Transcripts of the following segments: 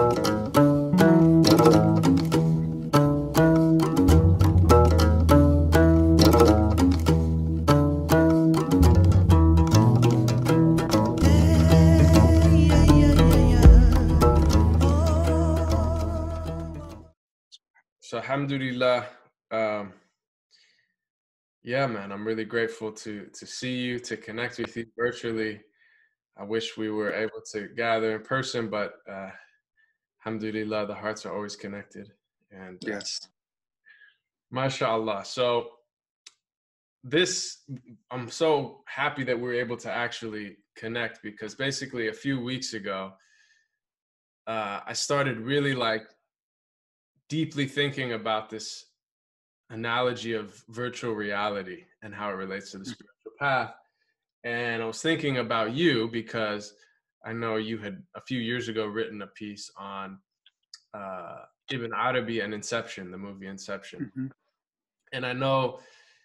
So alhamdulillah, yeah, man, I'm really grateful to see you, to connect with you virtually. I wish we were able to gather in person, but alhamdulillah, the hearts are always connected. And Yes. mashallah. So I'm so happy that we were able to actually connect, because basically a few weeks ago, I started really like deeply thinking about this analogy of virtual reality and how it relates to the spiritual path. And I was thinking about you because I know you had a few years ago written a piece on Ibn Arabi and Inception, the movie Inception. Mm-hmm. And I know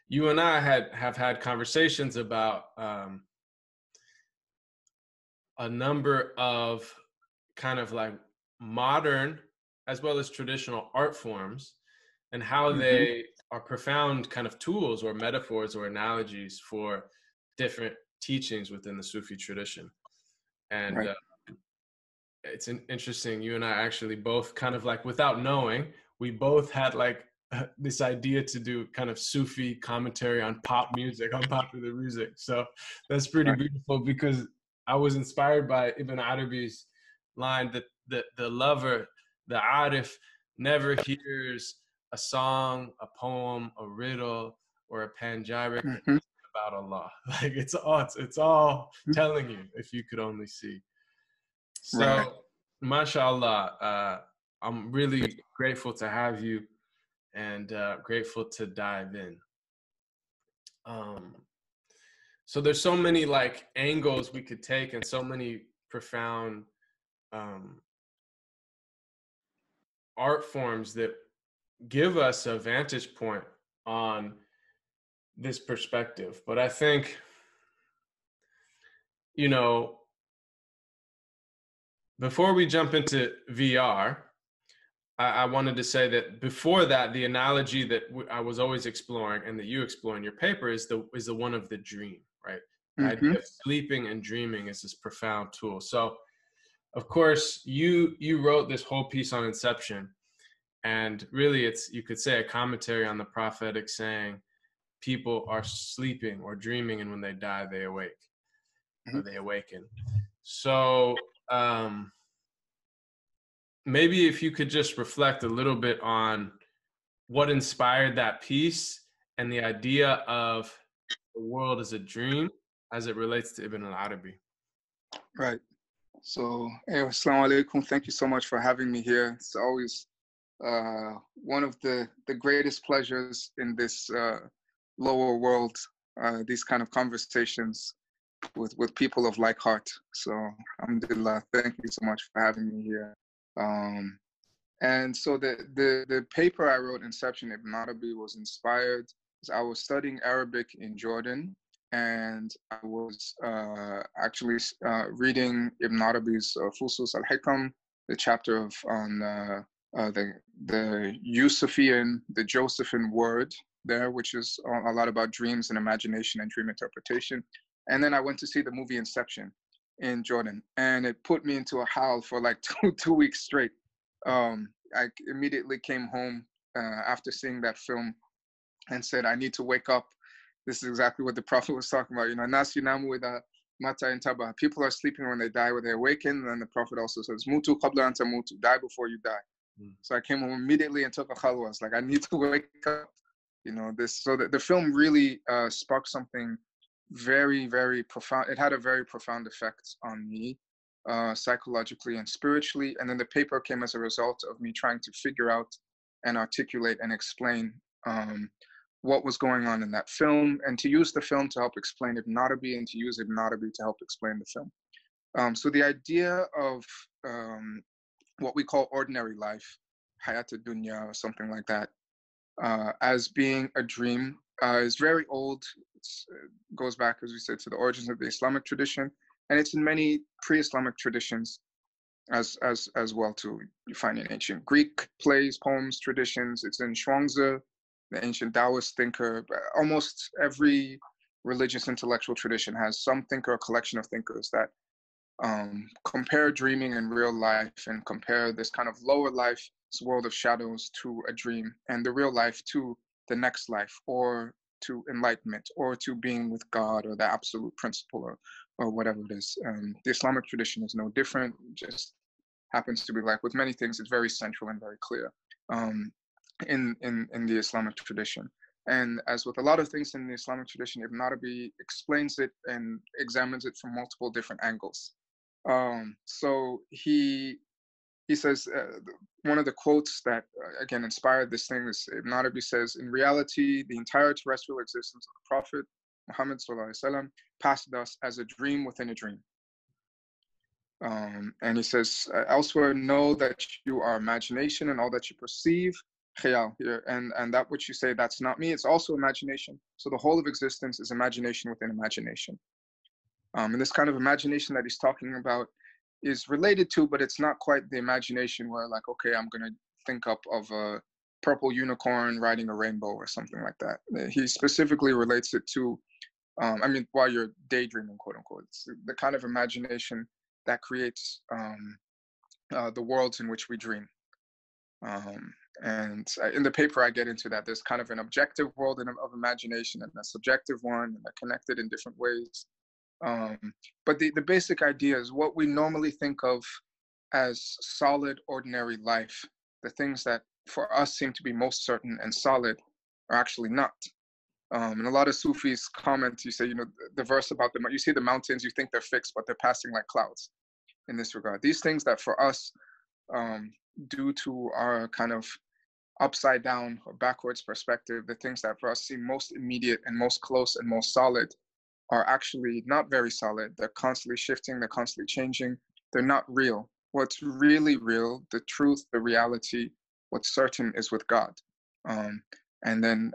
you and I have had conversations about a number of kind of like modern as well as traditional art forms, and how Mm-hmm. they are profound kind of tools or metaphors or analogies for different teachings within the Sufi tradition. And Right. It's interesting, you and I actually both kind of like, without knowing, we both had like this idea to do kind of Sufi commentary on pop music, on popular music. So that's pretty beautiful, because I was inspired by Ibn Arabi's line that the lover, the arif, never hears a song, a poem, a riddle, or a panegyric Mm-hmm. about Allah. Like it's all telling you, if you could only see. So, Right. mashallah, I'm really grateful to have you, and grateful to dive in. So there's so many like angles we could take, and so many profound art forms that give us a vantage point on this perspective. But I think, you know, before we jump into VR, I wanted to say that before that, the analogy that I was always exploring, and that you explore in your paper, is the one of the dream, right? The Mm-hmm. idea of sleeping and dreaming is this profound tool. So, of course, you wrote this whole piece on Inception, and really, it's, you could say, a commentary on the prophetic saying, people are sleeping or dreaming, and when they die, they awake, or they awaken. So maybe if you could just reflect a little bit on what inspired that piece and the idea of the world as a dream as it relates to Ibn Arabi. Right. So, assalamu alaikum. Thank you so much for having me here. It's always one of the greatest pleasures in this lower world, these kind of conversations with people of like heart. So, alhamdulillah, thank you so much for having me here. And so the paper I wrote, Inception, Ibn Arabi, was inspired. I was studying Arabic in Jordan, and I was actually reading Ibn Arabi's Fusus al-Hikam, the chapter on the Yusufian, the Josephian word there, which is a lot about dreams and imagination and dream interpretation. And then I went to see the movie Inception in Jordan, and it put me into a howl for like two weeks straight. I immediately came home after seeing that film and said, I need to wake up. This is exactly what the Prophet was talking about. You know, Nas yunamu idha mata intaba. People are sleeping when they die, when they awaken. And then the Prophet also says, Mutu qabla an tamutu, die before you die. So I came home immediately and took a khalwa. Like, I need to wake up. You know, this. So the film really sparked something very, very profound. It had a very profound effect on me, psychologically and spiritually. And then the paper came as a result of me trying to figure out and articulate and explain what was going on in that film, and to use the film to help explain Ibn Arabi, and to use Ibn Arabi to help explain the film. So the idea of what we call ordinary life, hayat dunya or something like that, as being a dream is very old. It goes back, as we said, to the origins of the Islamic tradition, and it's in many pre-Islamic traditions. as well too. You find in ancient Greek plays, poems, traditions. It's in Chuang-Tzu, the ancient Taoist thinker. Almost every religious intellectual tradition has some thinker or collection of thinkers that compare dreaming and real life, and compare this kind of lower life, this world of shadows, to a dream, and the real life to the next life, or to enlightenment, or to being with God, or the absolute principle, or whatever it is. The Islamic tradition is no different. Just happens to be, like with many things, it's very central and very clear in the Islamic tradition. And as with a lot of things in the Islamic tradition, Ibn Arabi explains it and examines it from multiple different angles. So he says, one of the quotes that again inspired this thing is, Ibn Arabi says, in reality, the entire terrestrial existence of the Prophet Muhammad sallallahu alaihi wasallam passed us as a dream within a dream. And he says elsewhere, know that you are imagination, and all that you perceive, khayal here, and that which you say, that's not me, it's also imagination. So the whole of existence is imagination within imagination. And this kind of imagination that he's talking about is related to, but it's not quite the imagination where, like, okay, I'm going to think up of a purple unicorn riding a rainbow or something like that. He specifically relates it to, I mean, while you're daydreaming, quote unquote, it's the kind of imagination that creates the worlds in which we dream. And in the paper, I get into that. There's kind of an objective world of imagination, and a subjective one, and they're connected in different ways. But the basic idea is what we normally think of as solid, ordinary life. The things that for us seem to be most certain and solid are actually not. And a lot of Sufis comment, you say, you know, the verse about them, you see the mountains, you think they're fixed, but they're passing like clouds in this regard. These things that for us, due to our kind of upside down or backwards perspective, the things that for us seem most immediate and most close and most solid are actually not very solid. They're constantly shifting, they're constantly changing. They're not real. What's really real, the truth, the reality, what's certain is with God. And then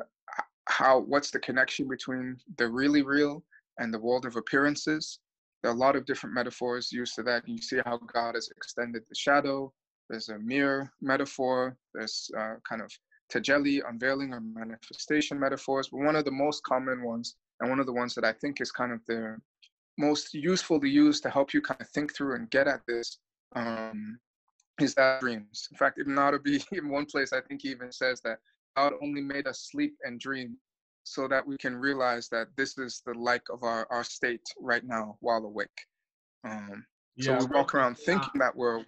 what's the connection between the really real and the world of appearances? There are a lot of different metaphors used to that. You see how God has extended the shadow. There's a mirror metaphor. There's kind of tajalli, unveiling or manifestation metaphors. But one of the most common ones, and one of the ones that I think is kind of the most useful to use to help you kind of think through and get at this, is that dreams. In fact, Ibn Arabi, in one place, I think he even says that God only made us sleep and dream so that we can realize that this is the like of our state right now while awake. So we walk around thinking that we're...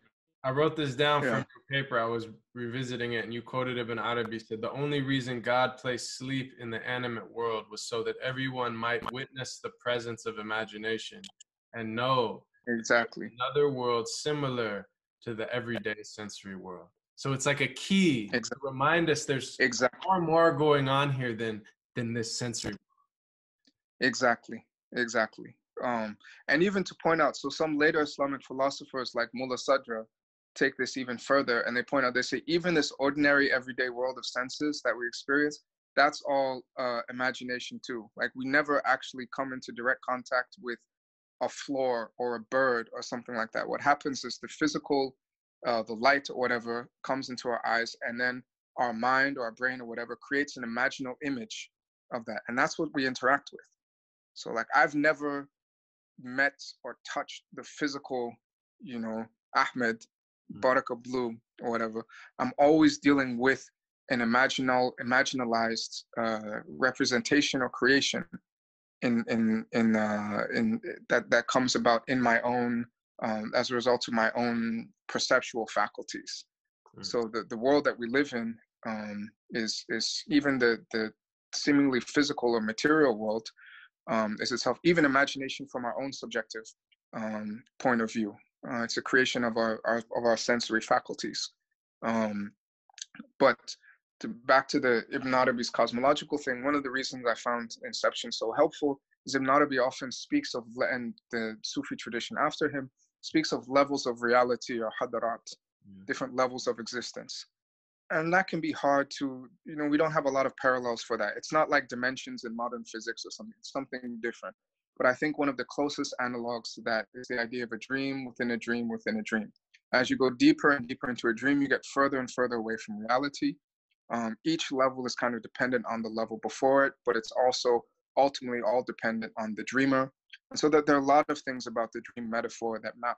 I wrote this down from your paper. I was revisiting it, and you quoted Ibn Arabi, said the only reason God placed sleep in the animate world was so that everyone might witness the presence of imagination and know exactly another world similar to the everyday sensory world. So it's like a key to remind us there's far more going on here than this sensory world. Exactly. And even to point out, so some later Islamic philosophers like Mullah Sadra take this even further, and they point out, they say, even this ordinary everyday world of senses that we experience, that's all imagination too. Like, we never actually come into direct contact with a floor or a bird or something like that. What happens is the physical, the light or whatever comes into our eyes, and then our mind or our brain or whatever creates an imaginal image of that. And that's what we interact with. So like, I've never met or touched the physical, you know, Ahmed, Baraka Blue or whatever. I'm always dealing with an imaginalized representation or creation in that comes about in my own as a result of my own perceptual faculties. So the world that we live in is even the seemingly physical or material world is itself even imagination from our own subjective point of view. It's a creation of our sensory faculties. But back to the Ibn Arabi's cosmological thing, one of the reasons I found Inception so helpful is Ibn Arabi often speaks of, and the Sufi tradition after him speaks of levels of reality or hadarat, different levels of existence. And that can be hard to, you know, we don't have a lot of parallels for that. It's not like dimensions in modern physics or something, it's something different. But I think one of the closest analogs to that is the idea of a dream within a dream within a dream. as you go deeper and deeper into a dream, you get further and further away from reality. Each level is kind of dependent on the level before it, but it's also ultimately all dependent on the dreamer. And so that there are a lot of things about the dream metaphor that map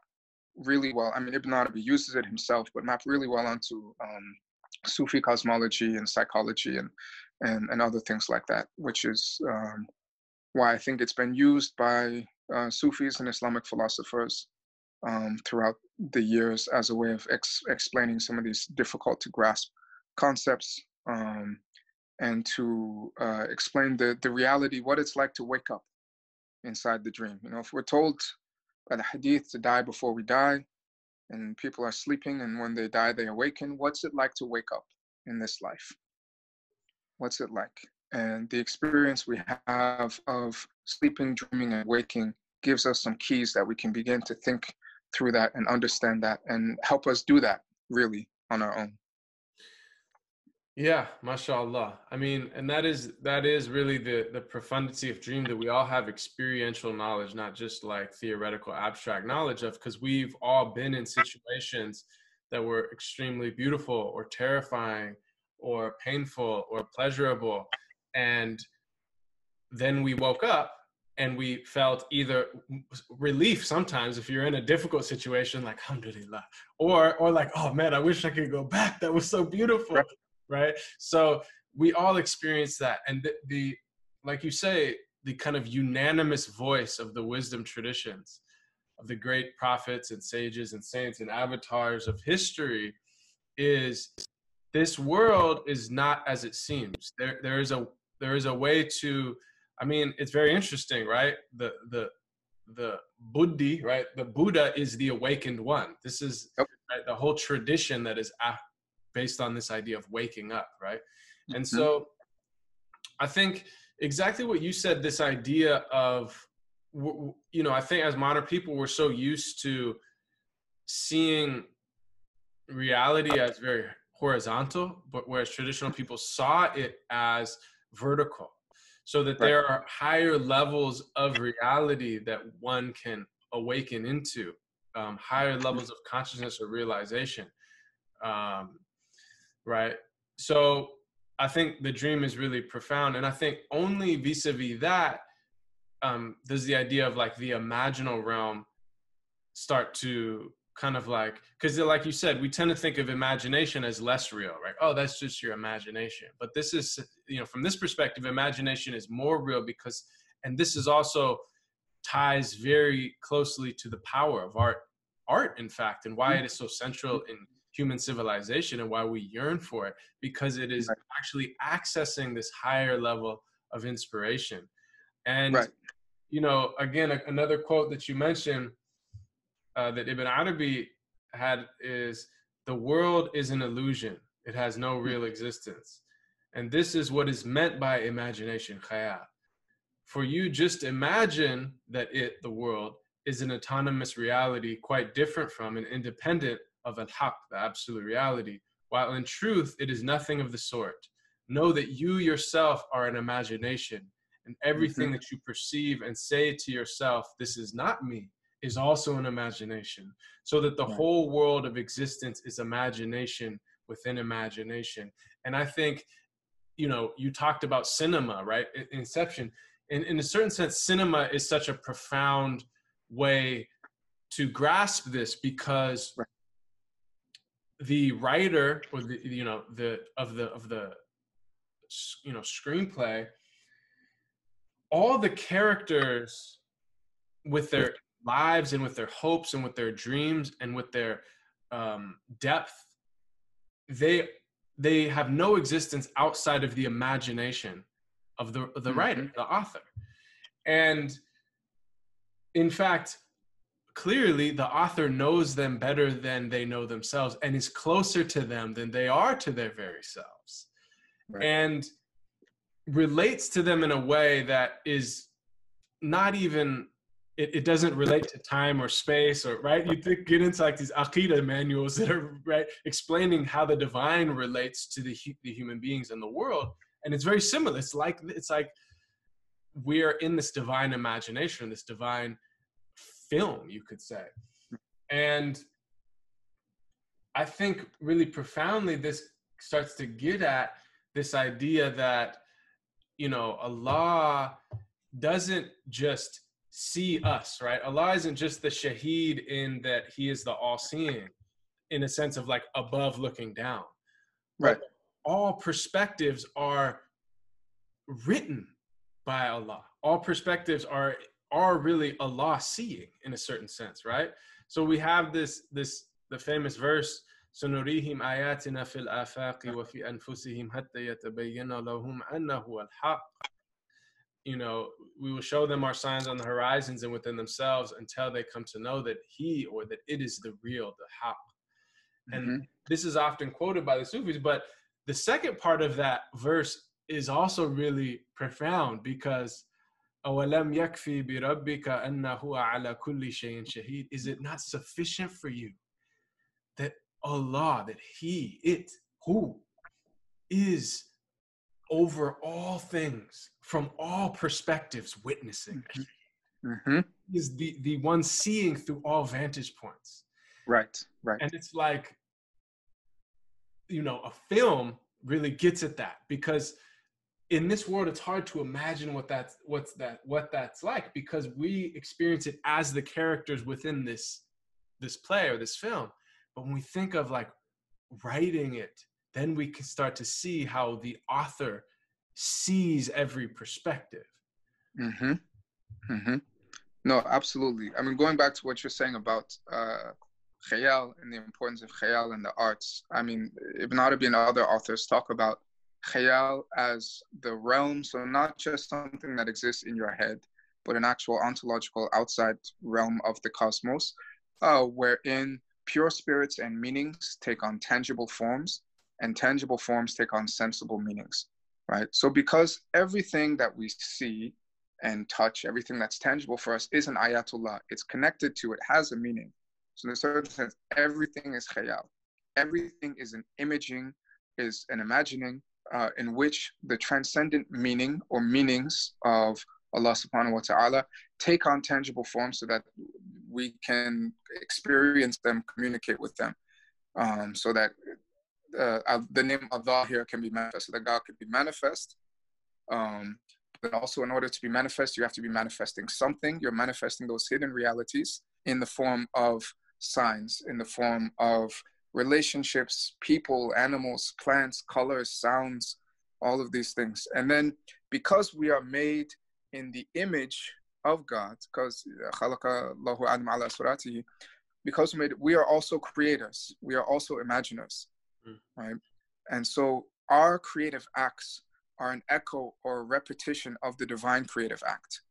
really well. I mean, Ibn Arabi uses it himself, but map really well onto Sufi cosmology and psychology and other things like that, which is why I think it's been used by Sufis and Islamic philosophers throughout the years as a way of explaining some of these difficult to grasp concepts, and to explain the reality, what it's like to wake up inside the dream. You know, if we're told by the hadith to die before we die, and people are sleeping, and when they die, they awaken, what's it like to wake up in this life? What's it like? And the experience we have of sleeping, dreaming, and waking gives us some keys that we can begin to think through that and understand that and help us do that really on our own. Yeah, mashallah. I mean, and that is really the profundity of dream, that we all have experiential knowledge, not just like theoretical abstract knowledge of, because we've all been in situations that were extremely beautiful or terrifying or painful or pleasurable. And then we woke up and we felt either relief sometimes if you're in a difficult situation, like alhamdulillah, or like, oh man, I wish I could go back. That was so beautiful. Right. So we all experience that. And the like you say, the kind of unanimous voice of the wisdom traditions of the great prophets and sages and saints and avatars of history is, this world is not as it seems. There is a way to, I mean, it's very interesting, right? The Buddhi, right? The Buddha is the awakened one. This is right, the whole tradition that is based on this idea of waking up, right? And so I think exactly what you said, this idea of, you know, I think as modern people, we're so used to seeing reality as very horizontal, but whereas traditional people saw it as vertical, so that there are higher levels of reality that one can awaken into, higher levels of consciousness or realization. Right. So I think the dream is really profound. And I think only vis-a-vis that does the idea of like the imaginal realm start to kind of like, because like you said, we tend to think of imagination as less real, right? Oh, that's just your imagination. But this is, you know, from this perspective, imagination is more real because, and this is also ties very closely to the power of art, in fact, and why it is so central in human civilization and why we yearn for it, because it is actually accessing this higher level of inspiration. And, you know, again, another quote that you mentioned that Ibn Arabi had is, the world is an illusion. It has no real existence. And this is what is meant by imagination, khayal. For you just imagine that the world, is an autonomous reality quite different from and independent of al-haq, the absolute reality, while in truth it is nothing of the sort. Know that you yourself are an imagination, and everything that you perceive and say to yourself, this is not me, is also an imagination, so that the whole world of existence is imagination within imagination. And I think, you know, you talked about cinema, right? Inception. In a certain sense, cinema is such a profound way to grasp this, because the writer, or the, you know, the you know, screenplay, all the characters with their lives and with their hopes and with their dreams and with their depth, they have no existence outside of the imagination of the writer, the author. And in fact, clearly the author knows them better than they know themselves, and is closer to them than they are to their very selves, and relates to them in a way that is not even, it doesn't relate to time or space, or right, you get into like these aqidah manuals that are explaining how the divine relates to the human beings in the world, and it's very similar. It's like we're in this divine imagination, this divine film, you could say. And I think really profoundly this starts to get at this idea that, you know, Allah doesn't just see us, right? Allah isn't just the shaheed in that he is the all-seeing in a sense of like above looking down. Right. But all perspectives are written by Allah. All perspectives are really Allah seeing in a certain sense, right? So we have the famous verse, سنريهم آياتنا في الآفاق وفي أنفسهم حتى يتبين لهم أنه الحق. You know, we will show them our signs on the horizons and within themselves until they come to know that he, or that it is the real, the haq. And this is often quoted by the Sufis, but the second part of that verse is also really profound, because أَوَلَمْ يَكْفِي بِرَبِّكَ أَنَّهُ عَلَى كُلِّ شَيْءٍ شَهِيدٌ. Is it not sufficient for you that Allah, that he, it, who is over all things, from all perspectives, witnessing, is the one seeing through all vantage points. Right. And it's like, you know, a film really gets at that, because in this world it's hard to imagine what that's like, because we experience it as the characters within this play or this film. But when we think of like writing it, then we can start to see how the author sees every perspective. No, absolutely. I mean, going back to what you're saying about khayal and the importance of khayal in the arts, I mean, Ibn Arabi and other authors talk about khayal as the realm, so not just something that exists in your head, but an actual ontological outside realm of the cosmos, wherein pure spirits and meanings take on tangible forms, and tangible forms take on sensible meanings, right? So because everything that we see and touch, everything that's tangible for us is an ayatullah, it's connected to, it has a meaning. So in a certain sense, everything is khayal. Everything is an imaging, is an imagining, in which the transcendent meaning or meanings of Allah subhanahu wa ta'ala take on tangible forms so that we can experience them, communicate with them, so that the name Allah here can be manifest, so that God could be manifest. But also, in order to be manifest, you have to be manifesting something. You're manifesting those hidden realities in the form of signs, in the form of relationships, people, animals, plants, colors, sounds, all of these things. And then because we are made in the image of God, because because we are also creators, we are also imaginers, right? And so our creative acts are an echo or a repetition of the divine creative act.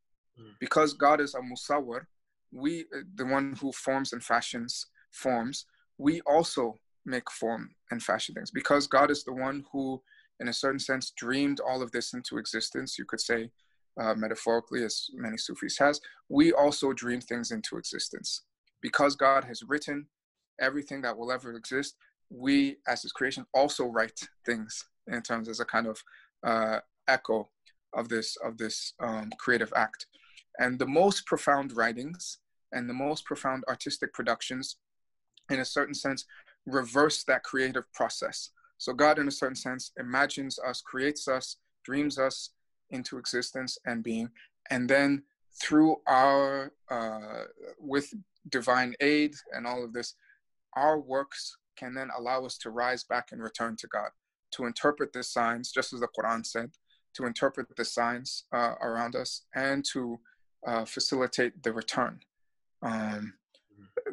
Because God is a musawwir, we, the one who forms and fashions forms, we also make form and fashion things. Because God is the one who, in a certain sense, dreamed all of this into existence, you could say, metaphorically, as many Sufis has, we also dream things into existence. Because God has written everything that will ever exist, we, as his creation, also write things in terms as a kind of echo of this creative act. And the most profound writings and the most profound artistic productions, in a certain sense, reverse that creative process. So God, in a certain sense, imagines us, creates us, dreams us into existence and being, and then through our, with divine aid and all of this, our works can then allow us to rise back and return to God, to interpret the signs, just as the Quran said, to interpret the signs around us, and to facilitate the return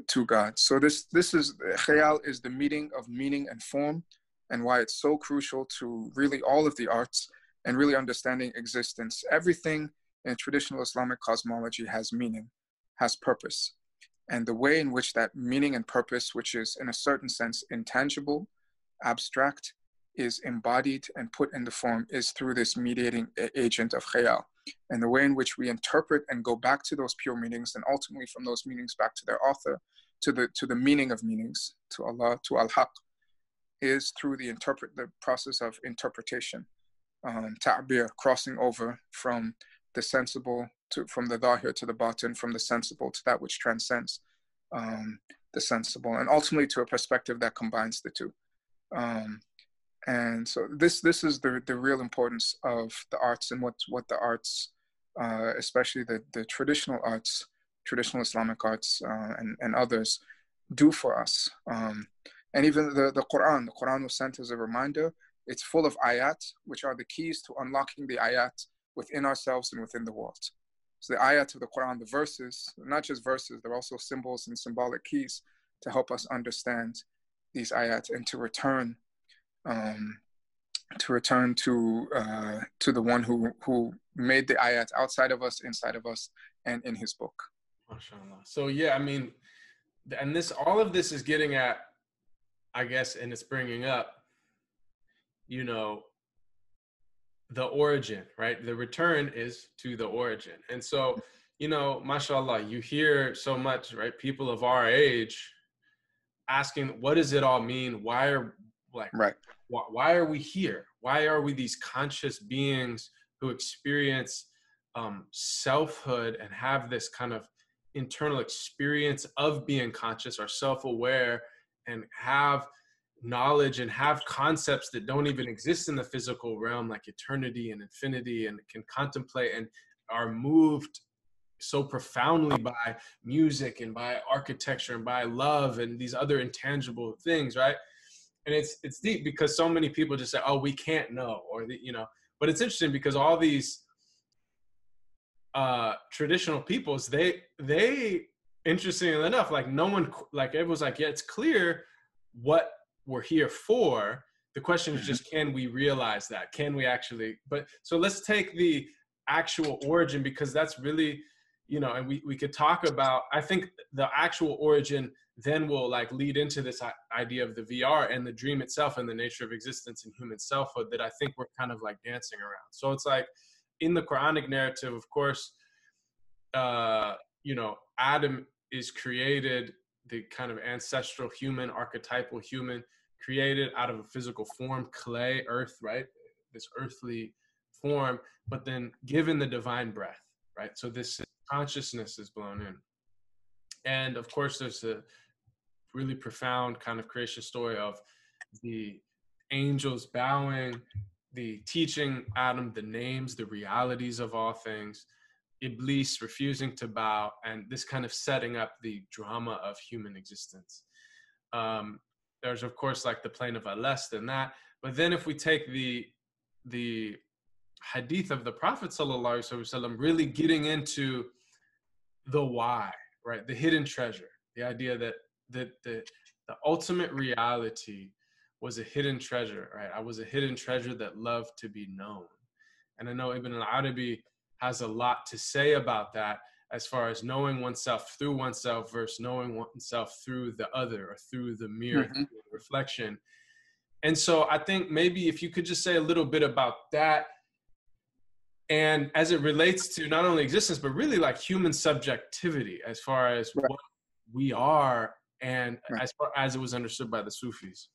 to God. So this is, khayal is the meeting of meaning and form, and why it's so crucial to really all of the arts and really understanding existence. Everything in traditional Islamic cosmology has meaning, has purpose. And the way in which that meaning and purpose, which is in a certain sense intangible, abstract, is embodied and put into form, is through this mediating agent of khayal. And the way in which we interpret and go back to those pure meanings, and ultimately from those meanings back to their author, to the meaning of meanings, to Allah, to al-haq, is through the process of interpretation, ta'bir, crossing over from the sensible from the dhahir to the batin, from the sensible to that which transcends. the sensible, and ultimately to a perspective that combines the two. And so this is the real importance of the arts, and what the arts, especially the traditional arts, traditional Islamic arts, and others do for us. And even the Quran was sent as a reminder. It's full of ayat, which are the keys to unlocking the ayat within ourselves and within the world. So the ayat of the Quran, the verses, not just verses, they're also symbols and symbolic keys to help us understand these ayat and to return to the one who made the ayat outside of us, inside of us, and in his book. MashaAllah. So yeah, I mean, and all of this is getting at, I guess, and it's bringing up, you know, the origin, right? The return is to the origin. And so, you know, mashallah, you hear so much, right? People of our age asking, what does it all mean? Why are we here? Why are we these conscious beings who experience selfhood and have this kind of internal experience of being conscious or self-aware, and have knowledge and have concepts that don't even exist in the physical realm, like eternity and infinity, and can contemplate and are moved so profoundly by music and by architecture and by love and these other intangible things, right? And it's deep, because so many people just say, oh, we can't know, or you know. But it's interesting because all these traditional peoples, they interestingly enough, like no one, like it was like, yeah, it's clear what we're here for. The question is just, can we realize that? Can we actually? But so let's take the actual origin, because that's really, you know, and we could talk about, I think the actual origin then will like lead into this idea of the VR and the dream itself and the nature of existence and human selfhood that I think we're kind of like dancing around. So it's like in the Quranic narrative, of course, you know, Adam is created, the kind of ancestral human, archetypal human, created out of a physical form, clay, earth, right? This earthly form, but then given the divine breath, right? So this consciousness is blown in. And of course, there's a really profound kind of creation story of the angels bowing, the teaching Adam the names, the realities of all things, Iblis refusing to bow, and this kind of setting up the drama of human existence. There's of course like the plane of Alest and that, but then if we take the hadith of the Prophet ﷺ, really getting into the why, right? The hidden treasure, the idea that the ultimate reality was a hidden treasure, right? I was a hidden treasure that loved to be known. And I know Ibn Arabi has a lot to say about that, as far as knowing oneself through oneself versus knowing oneself through the other, or through the mirror, through the reflection. And so I think maybe if you could just say a little bit about that, and as it relates to not only existence, but really like human subjectivity, as far as what we are, and as far as it was understood by the Sufis.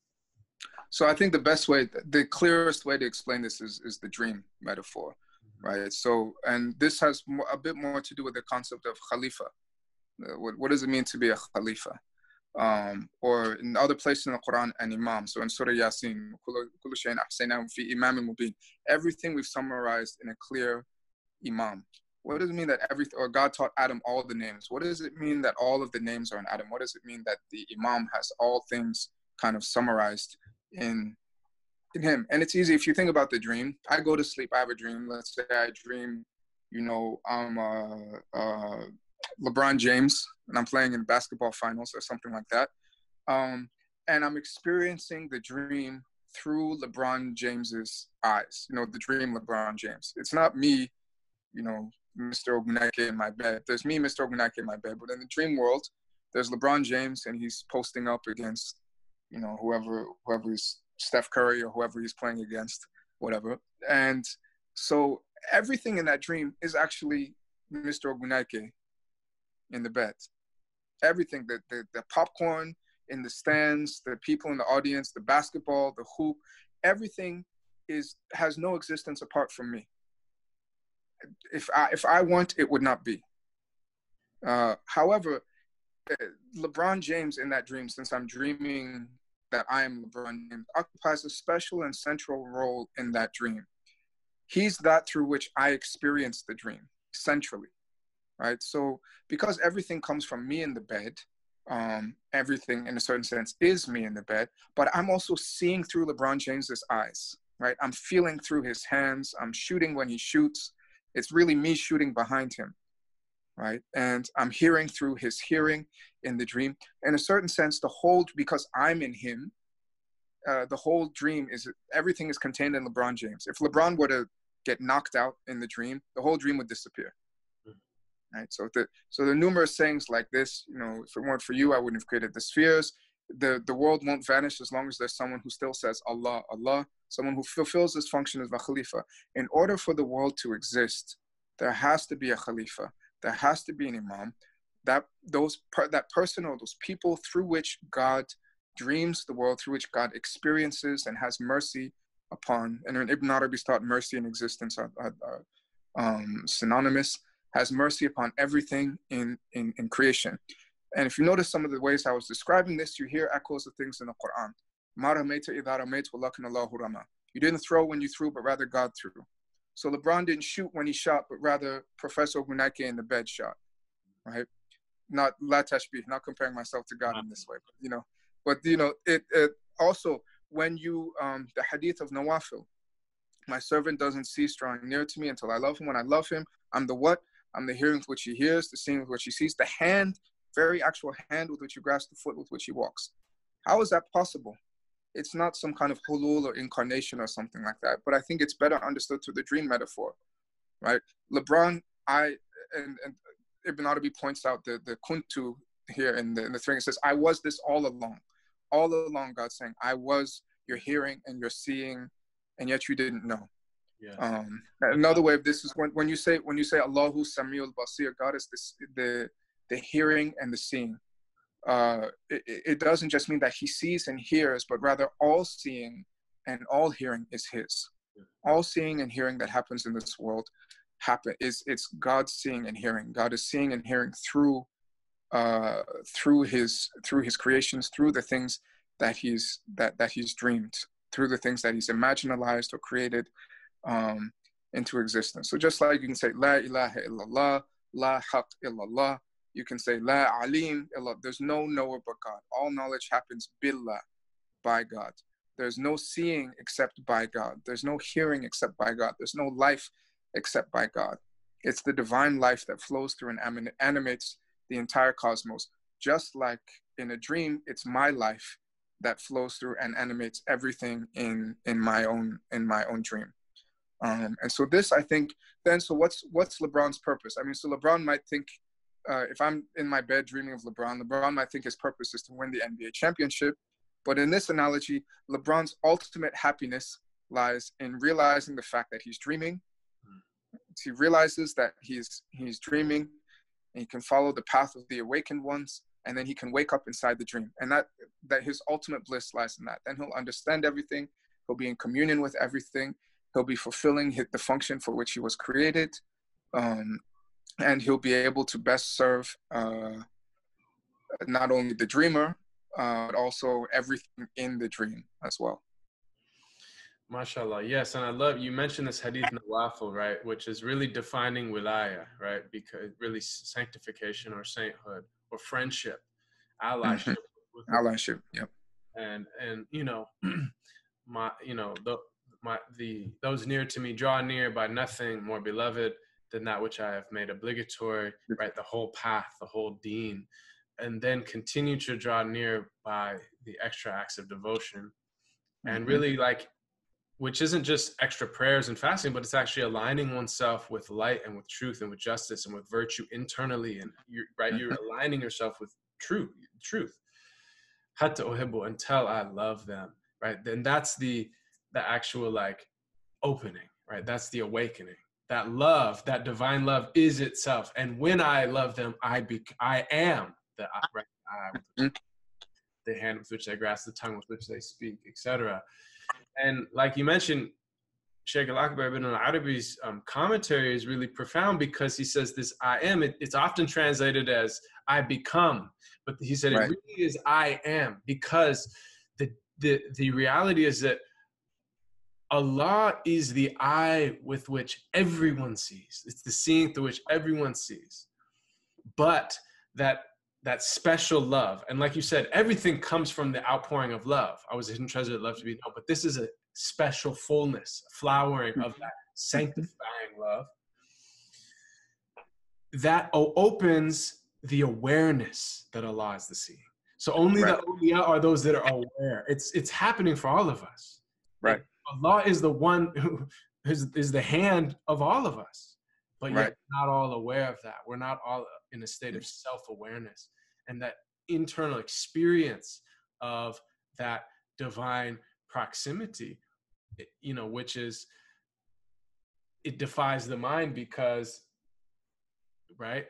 So I think the clearest way to explain this is the dream metaphor, right? So, and this has a bit more to do with the concept of Khalifa. What does it mean to be a Khalifa? Or in other places in the Quran, an Imam. So in Surah Yasin, everything we've summarized in a clear Imam. What does it mean that or God taught Adam all the names? What does it mean that all of the names are in Adam? What does it mean that the Imam has all things kind of summarized in him? And it's easy. If you think about the dream, I go to sleep, I have a dream. Let's say I dream, you know, I'm LeBron James and I'm playing in basketball finals or something like that. And I'm experiencing the dream through LeBron James's eyes, you know, the dream LeBron James. It's not me, you know, Mr. Ogunnaike in my bed. There's me, Mr. Ogunnaike in my bed. But in the dream world, there's LeBron James and he's posting up against, you know, whoever is Steph Curry or whoever he's playing against, whatever. And so everything in that dream is actually Mr. Ogunnaike in the bed. Everything, the popcorn in the stands, the people in the audience, the basketball, the hoop, everything has no existence apart from me. If I want, it would not be. However, LeBron James in that dream, since I'm dreaming that I am LeBron James, occupies a special and central role in that dream. He's that through which I experience the dream centrally, right? So because everything comes from me in the bed, everything in a certain sense is me in the bed, but I'm also seeing through LeBron James's eyes, right? I'm feeling through his hands. I'm shooting when he shoots. It's really me shooting behind him, right? And I'm hearing through his hearing in the dream. In a certain sense, because I'm in him, the whole dream is, everything is contained in LeBron James. If LeBron were to get knocked out in the dream, the whole dream would disappear. Right? So the numerous sayings like this, you know, if it weren't for you, I wouldn't have created the spheres. The world won't vanish as long as there's someone who still says Allah, Allah, someone who fulfills this function as a Khalifa. In order for the world to exist, there has to be a Khalifa. There has to be an Imam. That person or those people through which God dreams the world, through which God experiences and has mercy upon. And Ibn Arabi's thought mercy and existence are synonymous. Has mercy upon everything in creation. And if you notice some of the ways I was describing this, you hear echoes of things in the Quran. You didn't throw when you threw, but rather God threw. So LeBron didn't shoot when he shot, but rather Professor Ogunnaike in the bed shot, right? Not la tashbih, not comparing myself to God in this way, but it also, when you, the hadith of Nawafil, my servant doesn't cease drawing near to me until I love him. When I love him, I'm the what? I'm the hearing with which he hears, the seeing with which he sees, the hand, very actual hand with which he grasps, the foot with which he walks. How is that possible? It's not some kind of hulul or incarnation or something like that, but I think it's better understood through the dream metaphor, right? LeBron, and Ibn Arabi points out the kuntu here in the thing. It says, I was this all along. All along, God's saying, I was your hearing and your seeing, and yet you didn't know. Yeah. Another way of this is when you say Allahu Samiul Basir, God is the hearing and the seeing. It doesn't just mean that he sees and hears, but rather all seeing and all hearing is his. All seeing and hearing that happens in this world it's God seeing and hearing. God is seeing and hearing through his creations, through the things that he's dreamed, through the things that he's imaginalized or created into existence. So just like you can say La ilaha illallah, La haq illallah, you can say La alim illallah. There's no knower but God. All knowledge happens billah, by God. There's no seeing except by God. There's no hearing except by God. There's no life except by God. It's the divine life that flows through and animates the entire cosmos. Just like in a dream, it's my life that flows through and animates everything in my own dream. And so this, I think, then, so what's LeBron's purpose? I mean, so LeBron might think, if I'm in my bed dreaming of LeBron might think his purpose is to win the NBA championship. But in this analogy, LeBron's ultimate happiness lies in realizing the fact that he's dreaming. He realizes that he's dreaming, and he can follow the path of the awakened ones, and then he can wake up inside the dream. And that his ultimate bliss lies in that. Then he'll understand everything. He'll be in communion with everything. He'll be fulfilling the function for which he was created. And he'll be able to best serve not only the dreamer, but also everything in the dream as well. MashaAllah. Yes, and I love, you mentioned this hadith nawafil, right, which is really defining wilaya, right, because really sanctification or sainthood or friendship, allyship. Allyship, yep. And those near to me draw near by nothing more beloved than that which I have made obligatory, right, the whole path, the whole deen, and then continue to draw near by the extra acts of devotion. And really, like, which isn't just extra prayers and fasting, but it's actually aligning oneself with light and with truth and with justice and with virtue internally. And you're aligning yourself with truth. Hatta uhibbu, until I love them, right? Then that's the actual, like, opening, right? That's the awakening. That love, that divine love is itself. And when I love them, I am the eye, the hand with which they grasp, the tongue with which they speak, etc. And like you mentioned, Sheikh Al-Akbar Ibn Arabi's commentary is really profound, because he says this I am, it's often translated as I become, but he said it Right. really is I am, because the reality is that Allah is the eye with which everyone sees. It's the seeing through which everyone sees. But that special love, and like you said, everything comes from the outpouring of love. I was a hidden treasure that loved to be known, but this is a special fullness, flowering of that sanctifying love that opens the awareness that Allah is the seeing. So only Right. the awliya are those that are aware. It's happening for all of us. Right. Allah is the one who is the hand of all of us, but yet Right. we're not all aware of that. We're not all in a state of self-awareness, and that internal experience of that divine proximity, you know, which is, it defies the mind, because, right,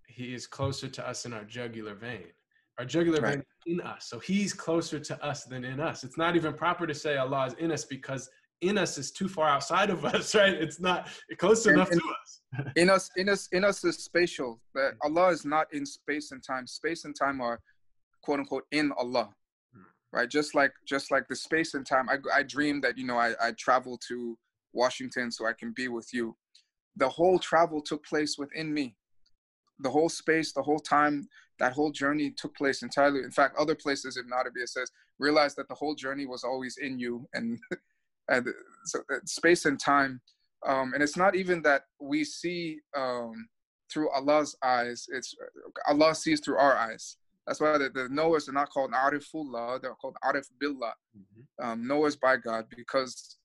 he is closer to us in our jugular vein. Our jugular Right. vein is in us. So he's closer to us than in us. It's not even proper to say Allah is in us, because in us is too far outside of us, right? It's not close enough to us. In us is spatial. That Allah is not in space and time. Space and time are, quote unquote, in Allah, right? Just like the space and time. I dreamed that, you know, I traveled to Washington so I can be with you. The whole travel took place within me. The whole space, the whole time, that whole journey took place entirely. In fact, other places, Ibn Arabi says, realize that the whole journey was always in you. And so space and time, and it's not even that we see through Allah's eyes. It's Allah sees through our eyes. That's why the knowers are not called Arifullah, they're called Arif Billah, knowers by God, because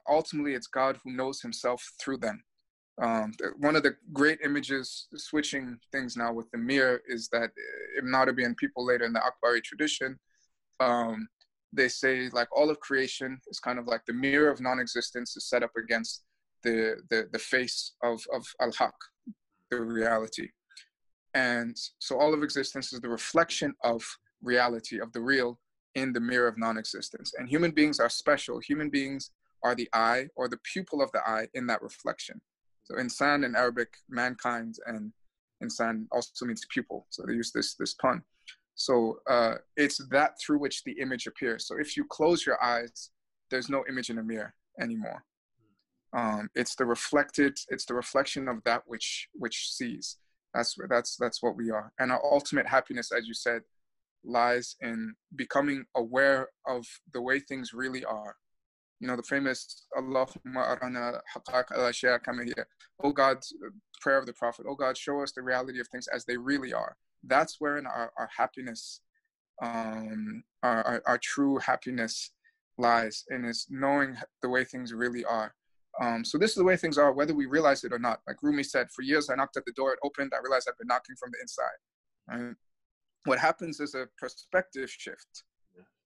ultimately it's God who knows himself through them. One of the great images, switching things now with the mirror, is that Ibn Arabi and people later in the Akbari tradition, they say, like, all of creation is kind of like the mirror of non-existence is set up against the face of al-haq, the reality. And so all of existence is the reflection of reality, of the real, in the mirror of non-existence. And human beings are special. Human beings are the eye, or the pupil of the eye, in that reflection. So insan in Arabic, mankind, and insan also means pupil. So they use this pun. So it's that through which the image appears. So if you close your eyes, there's no image in a mirror anymore. It's the reflection of that which sees. That's what we are. And our ultimate happiness, as you said, lies in becoming aware of the way things really are. You know, the famous Allahumma arana haqaq al-ashya kama hiya. Oh God, prayer of the Prophet, oh God, show us the reality of things as they really are. That's wherein our happiness, our true happiness lies, and is knowing the way things really are. So this is the way things are, whether we realize it or not. Like Rumi said, for years I knocked at the door, it opened, I realized I've been knocking from the inside. Right? What happens is a perspective shift,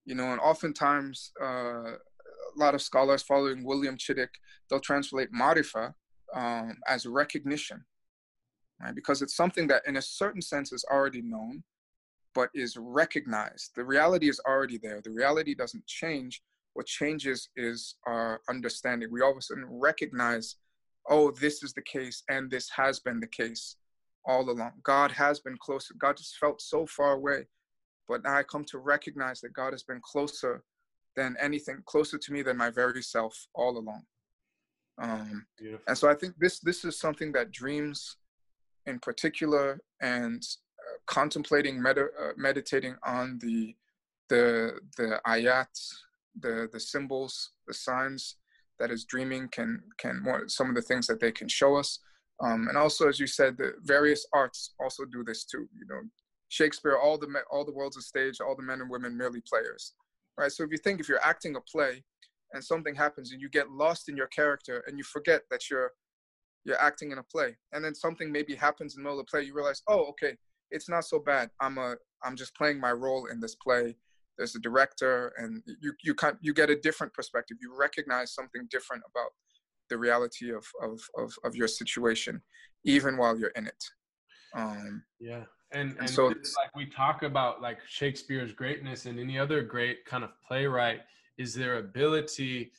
you know, and oftentimes a lot of scholars following William Chittick, they'll translate marifa as recognition, right? Because it's something that in a certain sense is already known, but is recognized. The reality is already there. The reality doesn't change. What changes is our understanding. We all of a sudden recognize, oh, this is the case, and this has been the case all along. God has been closer. God just felt so far away. But now I come to recognize that God has been closer than anything, closer to me than my very self all along. And so I think this is something that dreams in particular, and contemplating, meditating on the ayat, the symbols, the signs that is dreaming can some of the things that they can show us. And also, as you said, the various arts also do this too. You know, Shakespeare, all the world's a stage, all the men and women merely players, right? So if you're acting a play and something happens and you get lost in your character and you forget that you're acting in a play, and then something maybe happens in the middle of the play, you realize, oh, okay, it's not so bad. I'm just playing my role in this play. There's a director, and you get a different perspective. You recognize something different about the reality of your situation, even while you're in it. Yeah. And so like we talk about, like Shakespeare's greatness and any other great kind of playwright, is their ability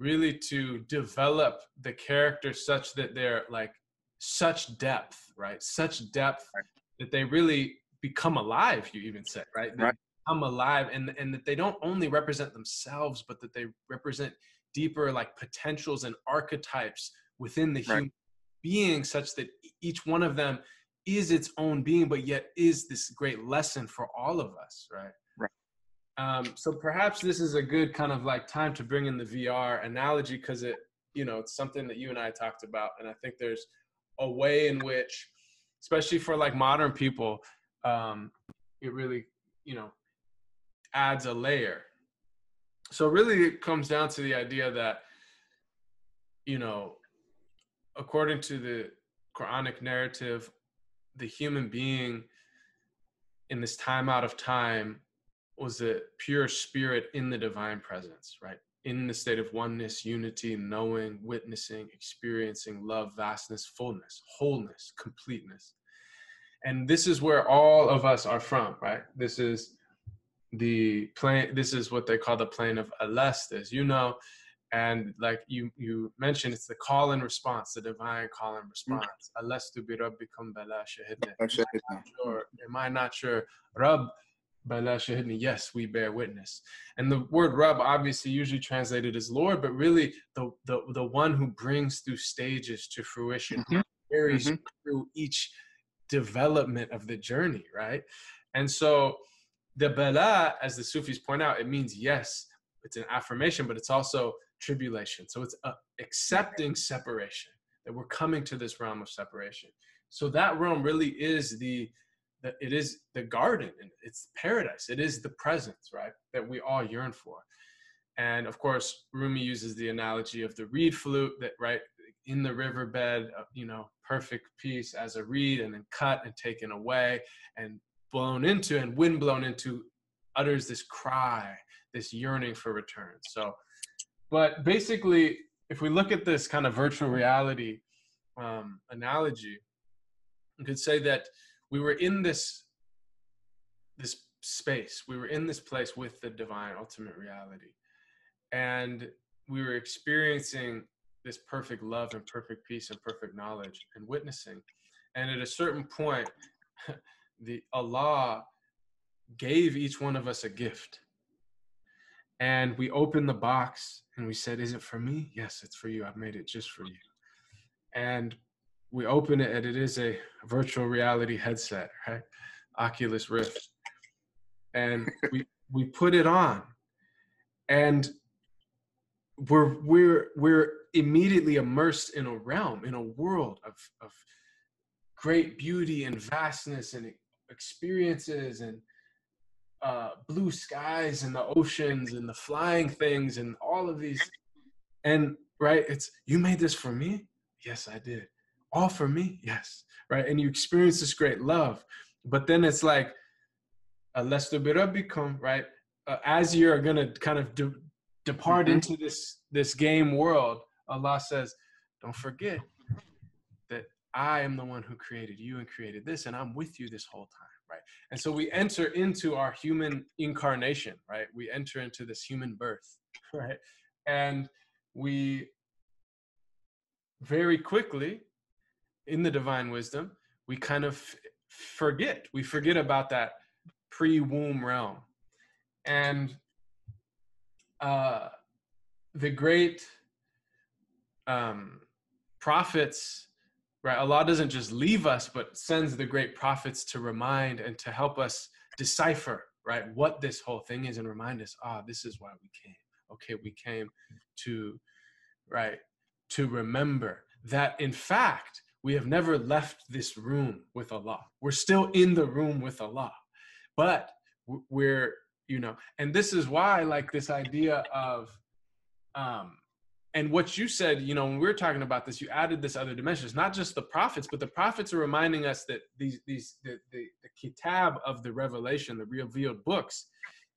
really to develop the character such that they're like such depth, right? Such depth that they really become alive, you even said, right? They become alive, and that they don't only represent themselves, but that they represent deeper like potentials and archetypes within the human being, such that each one of them is its own being, but yet is this great lesson for all of us, right? So perhaps this is a good kind of like time to bring in the VR analogy, because it, you know, it's something that you and I talked about, and I think there's a way in which, especially for like modern people, it really, you know, adds a layer. So really it comes down to the idea that, you know, according to the Quranic narrative, the human being in this time out of time was a pure spirit in the divine presence, right? In the state of oneness, unity, knowing, witnessing, experiencing love, vastness, fullness, wholeness, completeness. And this is where all of us are from, right? This is the plane, this is what they call the plane of Alest, as you know. And like you mentioned, it's the call and response, the divine call and response. Alastu bi rabbikum bala shahidna. Am I not sure? Rabb bala shahidna. Yes, we bear witness. And the word Rabb obviously usually translated as Lord, but really the one who brings through stages to fruition, carries through each development of the journey, right? And so the bala, as the Sufis point out, it means yes, it's an affirmation, but it's also tribulation. So it's accepting separation, that we're coming to this realm of separation. So that realm really is it is the garden, and it's paradise. It is the presence, right, that we all yearn for. And of course, Rumi uses the analogy of the reed flute, that right in the riverbed, you know, perfect peace as a reed, and then cut and taken away and blown into, and wind blown into, utters this cry, this yearning for return. So, but basically, if we look at this kind of virtual reality analogy, you could say that we were in this space, we were in this place with the divine ultimate reality, and we were experiencing this perfect love and perfect peace and perfect knowledge and witnessing. And at a certain point, Allah gave each one of us a gift. And we opened the box and we said, is it for me? Yes, it's for you. I've made it just for you. And we open it, and it is a virtual reality headset, right? Oculus Rift. And we put it on, and we're immediately immersed in a realm, in a world of great beauty and vastness and experiences, and blue skies and the oceans and the flying things and all of these. And right, it's, you made this for me? Yes, I did. All for me? Yes. Right. And you experience this great love, but then it's like, Alastu bi rabbikum, right? As you're going to kind of depart into this game world, Allah says, don't forget that I am the one who created you and created this, and I'm with you this whole time. Right. And so we enter into our human incarnation, right? We enter into this human birth, right? And we very quickly, in the divine wisdom, we kind of forget. We forget about that pre-womb realm. And the great prophets, right? Allah doesn't just leave us, but sends the great prophets to remind and to help us decipher, right, what this whole thing is, and remind us, this is why we came. Okay, we came to, right, to remember that in fact, we have never left this room with Allah. We're still in the room with Allah, but we're, you know, and this is why, like, this idea of, and what you said, you know, when we were talking about this, you added this other dimension. It's not just the prophets, but the prophets are reminding us that the kitab of the revelation, the revealed books,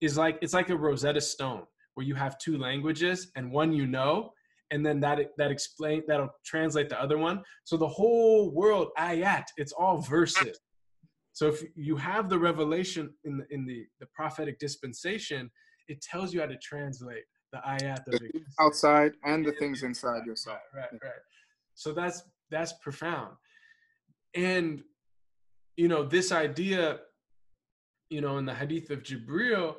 is like, it's like a Rosetta Stone, where you have two languages, and one you know, and then that'll translate the other one. So the whole world, ayat, it's all verses. So if you have the revelation in the prophetic dispensation, it tells you how to translate the ayat The of things existence. outside and the things inside yourself. Right. So that's profound. And, you know, this idea, you know, in the hadith of Jibril,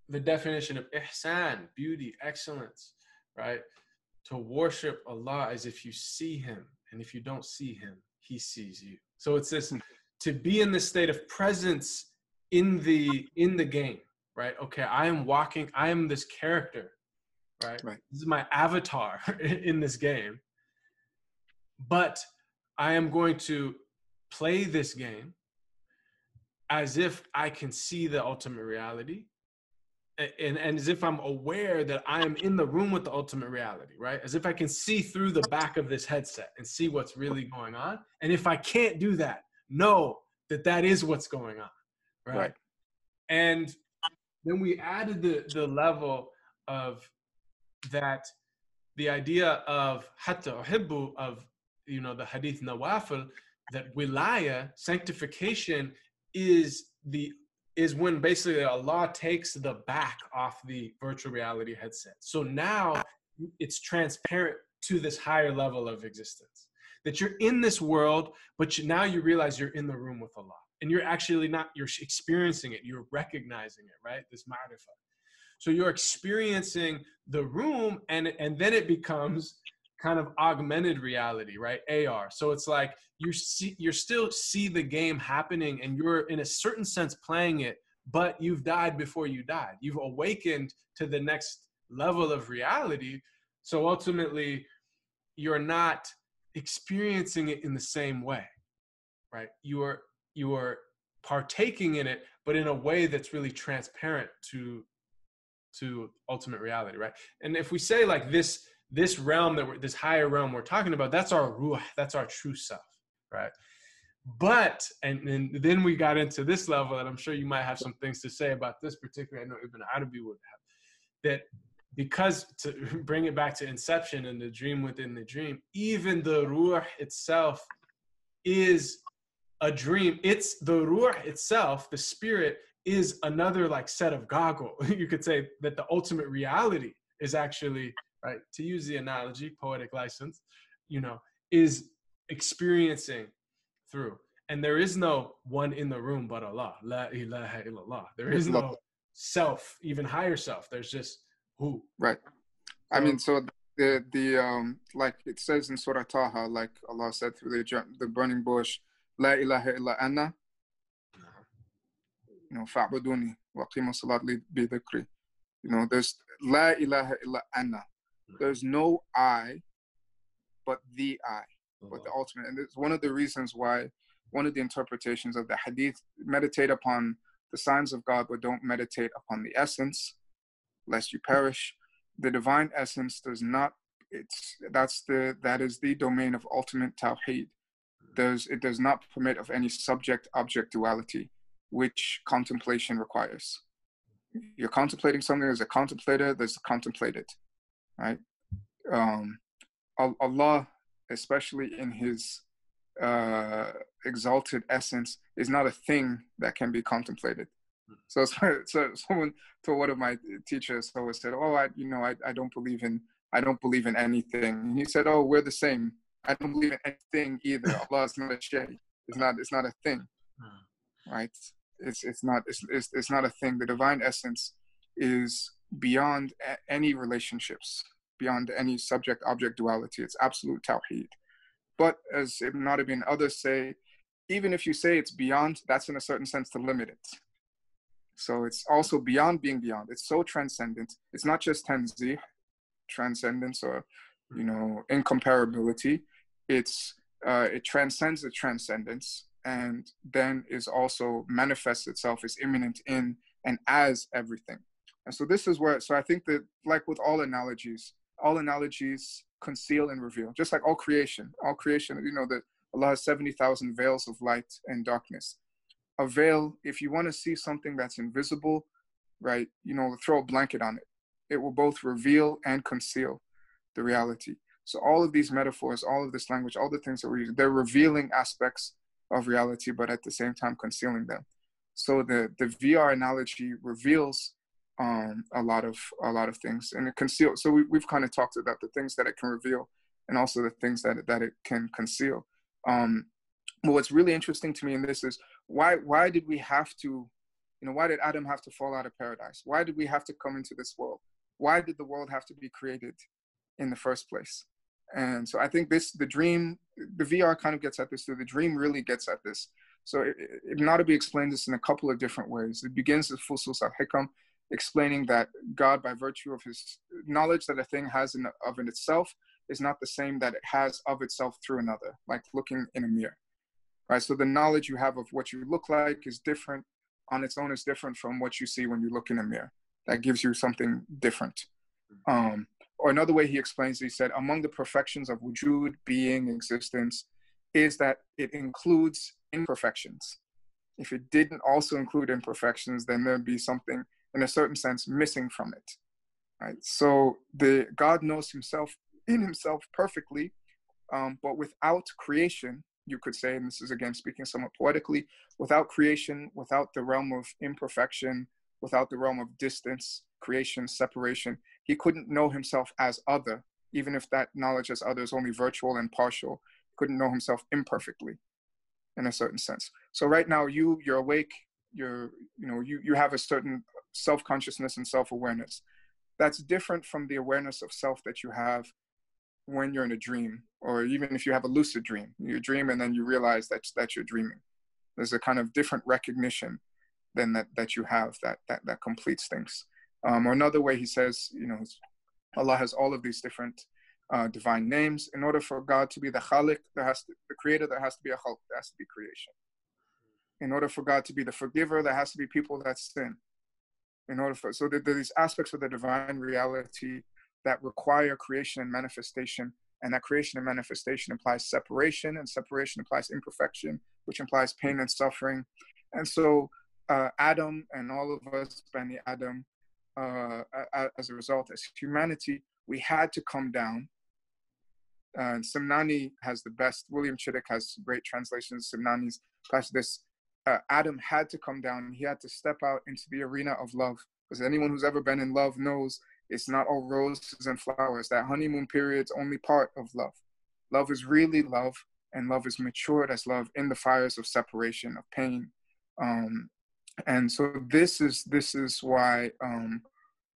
the definition of ihsan, beauty, excellence, right? To worship Allah as if you see him, and if you don't see him, he sees you. So it's this, to be in this state of presence in the game, right? Okay, I am this character, right? This is my avatar in this game, but I am going to play this game as if I can see the ultimate reality, and as if I'm aware that I am in the room with the ultimate reality, right? As if I can see through the back of this headset and see what's really going on. And if I can't do that, know that that is what's going on, right? And then we added the level of that, the idea of hatta uhibbu, of, you know, the hadith nawafil, that wilaya, sanctification, is when basically Allah takes the back off the virtual reality headset. So now it's transparent to this higher level of existence, that you're in this world, but now you realize you're in the room with Allah, and you're actually not, you're experiencing it, you're recognizing it, right? This ma'rifah. So you're experiencing the room, and then it becomes kind of augmented reality, right? AR. So it's like you're still see the game happening, and you're in a certain sense playing it, but you've died before you died. You've awakened to the next level of reality. So ultimately, you're not experiencing it in the same way, right? You are partaking in it, but in a way that's really transparent to ultimate reality, right? And if we say like this realm this higher realm we're talking about, that's our ruh, that's our true self, right? But and then we got into this level, and I'm sure you might have some things to say about this particularly. I know Ibn Arabi would have, that because, to bring it back to inception and the dream within the dream, even the ruh itself is a dream. It's the ruh itself, the spirit, is another like set of goggle. You could say that the ultimate reality is actually, right, to use the analogy, poetic license, you know, is experiencing through. And there is no one in the room but Allah. La ilaha illallah. There is no self, even higher self. There's just who. Right. So, I mean, so the like it says in Surah Taha, like Allah said through the burning bush, La ilaha illa anna, you know, fa'buduni wa qimu salat li bi dhikri. You know, there's La ilaha illa anna. There's no I, but the I, but the ultimate. And it's one of the reasons why, one of the interpretations of the hadith, meditate upon the signs of God, but don't meditate upon the essence, lest you perish. The divine essence does not, that is the domain of ultimate tawheed. It does not permit of any subject-object duality, which contemplation requires. You're contemplating something, there's a contemplator, there's a contemplated, right? Allah, especially in his exalted essence, is not a thing that can be contemplated. So someone told one of my teachers always said, "Oh, I don't believe in anything." And he said, "Oh, we're the same. I don't believe in anything either. Allah is not a shay. It's not a thing, right? It's not a thing. The divine essence is beyond any relationships, beyond any subject-object duality. It's absolute tawheed. But as Ibn Arabi and others say, even if you say it's beyond, that's in a certain sense to limit it. So it's also beyond being beyond. It's so transcendent. It's not just tanzih, transcendence, or, you know, incomparability. It transcends the transcendence, and then is also manifests itself as immanent in and as everything. And so this is where, so I think that, like with all analogies conceal and reveal, just like all creation, you know, that Allah has 70,000 veils of light and darkness. A veil, if you want to see something that's invisible, right, you know, throw a blanket on it. It will both reveal and conceal the reality. So all of these metaphors, all of this language, all the things that we use, they're revealing aspects of reality, but at the same time concealing them. So the VR analogy reveals a lot of things, and it conceals. So we've kind of talked about the things that it can reveal, and also the things that it can conceal. But what's really interesting to me in this is why did we have to, why did Adam have to fall out of paradise? Why did we have to come into this world? Why did the world have to be created in the first place? And so I think the dream, the VR kind of gets at this too. The dream really gets at this. So Ibn Arabi explains this in a couple of different ways. It begins with Fusus al-Hikam, explaining that God, by virtue of his knowledge that a thing has of in itself, is not the same that it has of itself through another, like looking in a mirror, right? So the knowledge you have of what you look like is different on its own, is different from what you see when you look in a mirror. That gives you something different. Or another way he explains, he said, among the perfections of wujud, being, existence, is that it includes imperfections. If it didn't also include imperfections, then there'd be something, in a certain sense, missing from it, right? So God knows himself in himself perfectly, but without creation, you could say, and this is again speaking somewhat poetically, without creation, without the realm of imperfection, without the realm of distance, creation, separation, he couldn't know himself as other, even if that knowledge as other is only virtual and partial. He couldn't know himself imperfectly, in a certain sense. So right now, you're awake. You have a certain self-consciousness and self-awareness. That's different from the awareness of self that you have when you're in a dream, or even if you have a lucid dream. You dream and then you realize that you're dreaming. There's a kind of different recognition than that you have that completes things. Or another way he says, Allah has all of these different divine names. In order for God to be the Khaliq, the creator, there has to be a Khalq, there has to be creation. In order for God to be the forgiver, there has to be people that sin. So there are these aspects of the divine reality that require creation and manifestation, and that creation and manifestation implies separation, and separation implies imperfection, which implies pain and suffering. And so Adam and all of us, Bani Adam, as a result, as humanity, we had to come down. And Simnani has the best, William Chittick has great translations, Simnani's class this. Adam had to come down. He had to step out into the arena of love, because anyone who's ever been in love knows it's not all roses and flowers. That honeymoon period's only part of love. Love is really love, and love is matured as love in the fires of separation, of pain. And so this is why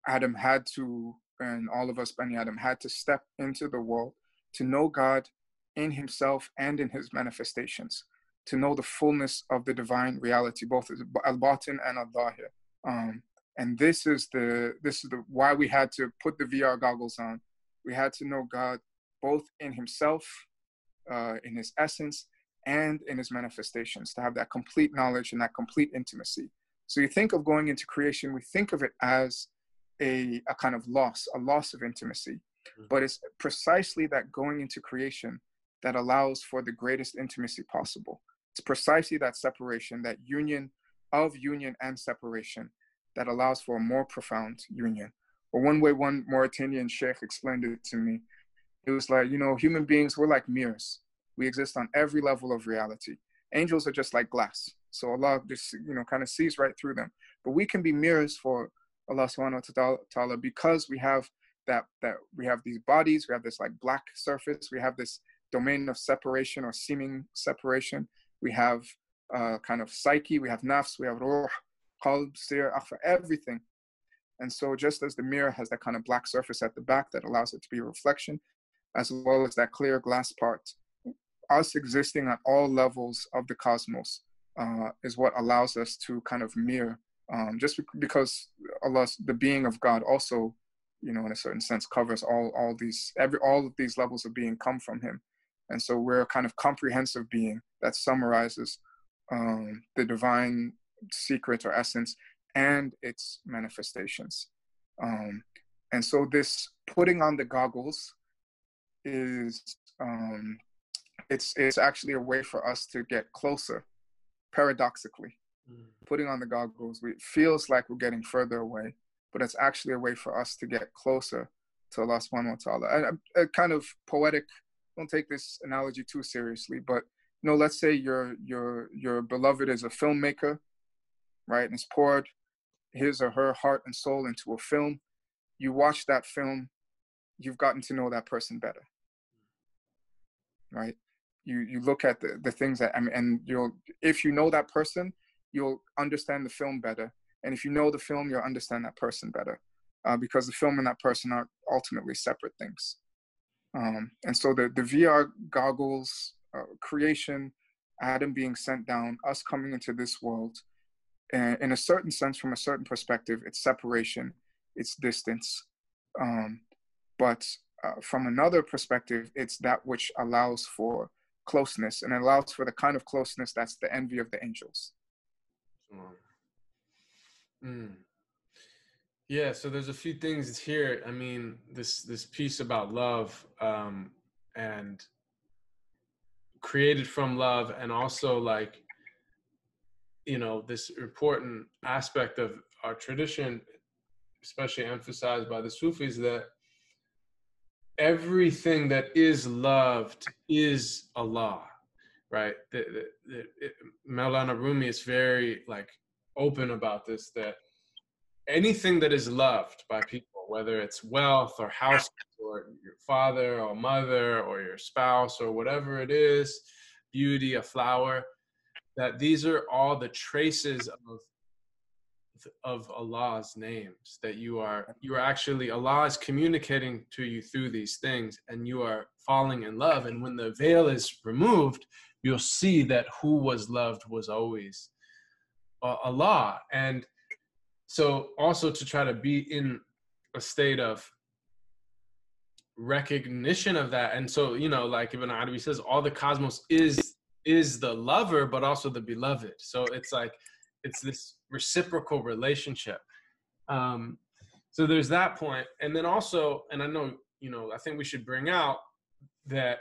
Adam had to, and all of us, Bani Adam, had to step into the world to know God in himself and in his manifestations, to know the fullness of the divine reality, both al-batin and al-zahir. And this is the why we had to put the VR goggles on. We had to know God both in himself, in his essence, and in his manifestations, to have that complete knowledge and that complete intimacy. So you think of going into creation, we think of it as a kind of loss of intimacy. But it's precisely that going into creation that allows for the greatest intimacy possible. It's precisely that separation, that union and separation, that allows for a more profound union. Or one way one Mauritanian sheikh explained it to me, it was like, human beings, we're like mirrors. We exist on every level of reality. Angels are just like glass. So Allah just, kind of sees right through them. But we can be mirrors for Allah subhanahu wa ta'ala because we have that we have these bodies, we have this like black surface, we have this domain of separation or seeming separation. We have kind of psyche, we have nafs, we have ruh, qalb, sir, akhfa, everything. And so just as the mirror has that kind of black surface at the back that allows it to be a reflection, as well as that clear glass part, us existing at all levels of the cosmos is what allows us to kind of mirror, just because Allah, the being of God, also, in a certain sense, covers all of these levels of being come from him. And so we're a kind of comprehensive being that summarizes the divine secret or essence and its manifestations. And so this putting on the goggles is, it's actually a way for us to get closer, paradoxically. Putting on the goggles, it feels like we're getting further away, but it's actually a way for us to get closer to Allah subhanahu wa ta'ala. And kind of poetic, don't take this analogy too seriously, but let's say your beloved is a filmmaker, right? And it's poured his or her heart and soul into a film. You watch that film, you've gotten to know that person better, right? You look at the things that, I mean, and if you know that person, you'll understand the film better. And if you know the film, you'll understand that person better, because the film and that person are ultimately separate things. And so the VR goggles, creation, Adam being sent down, us coming into this world, in a certain sense, from a certain perspective, it's separation, it's distance. But from another perspective, it's that which allows for closeness, and it allows for the kind of closeness that's the envy of the angels. Yeah, so there's a few things here. I mean, this piece about love, and created from love, and also, like, you know, this important aspect of our tradition, especially emphasized by the Sufis, that everything that is loved is Allah, right? Maulana Rumi is very, like, open about this, that anything that is loved by people, whether it's wealth or house or your father or mother or your spouse or whatever it is, beauty, a flower, that these are all the traces of Allah's names, that you are actually, Allah is communicating to you through these things, and you are falling in love. And when the veil is removed, you'll see that who was loved was always Allah. And so also to try to be in a state of recognition of that. And so, you know, like Ibn Arabi says, all the cosmos is the lover, but also the beloved. So it's like, it's this reciprocal relationship. So there's that point. And then also, and I know, you know, I think we should bring out that,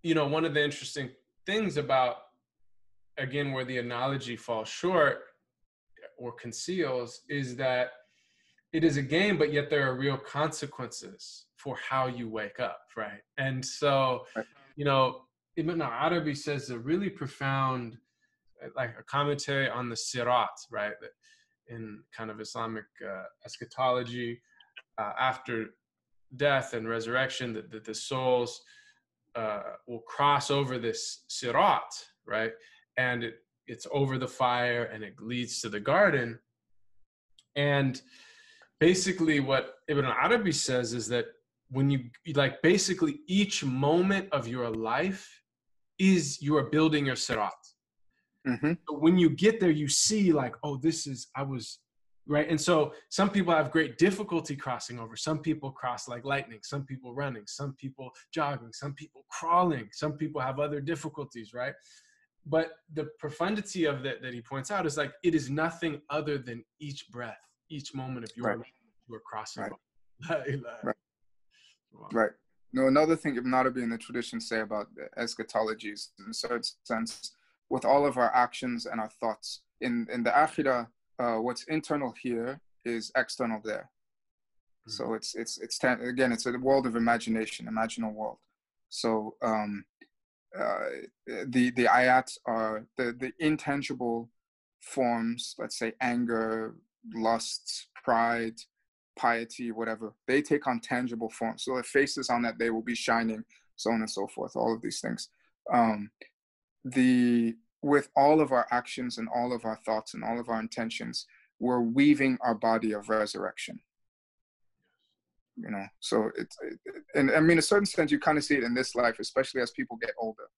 you know, one of the interesting things about, again, where the analogy falls short or conceals, is that it is a game, but yet there are real consequences for how you wake up, right? And so, you know, Ibn Arabi says a really profound, like a commentary on the sirat, right? In kind of Islamic eschatology, after death and resurrection, that the souls will cross over this sirat, right? And it's over the fire, and it leads to the garden. And basically what Ibn Arabi says is that when you, like, basically each moment of your life is, you are building your sirat. Mm-hmm. So when you get there, you see, like, oh, right? And so some people have great difficulty crossing over. Some people cross like lightning, some people running, some people jogging, some people crawling, some people have other difficulties, right? But the profundity of that he points out is, like, it is nothing other than each breath, each moment of your life you are crossing over. Right. No, another thing Ibn Arabi and the tradition say about eschatology is, in a certain sense, with all of our actions and our thoughts, in the akhirah, what's internal here is external there. Mm-hmm. So again, it's a world of imagination, imaginal world. So the ayat are the intangible forms, let's say anger, lust, pride, piety, whatever. They take on tangible forms. So the faces on that day will be shining, so on and so forth, all of these things. With all of our actions and all of our thoughts and all of our intentions, we're weaving our body of resurrection. You know, so and I mean, in a certain sense, you kind of see it in this life, especially as people get older.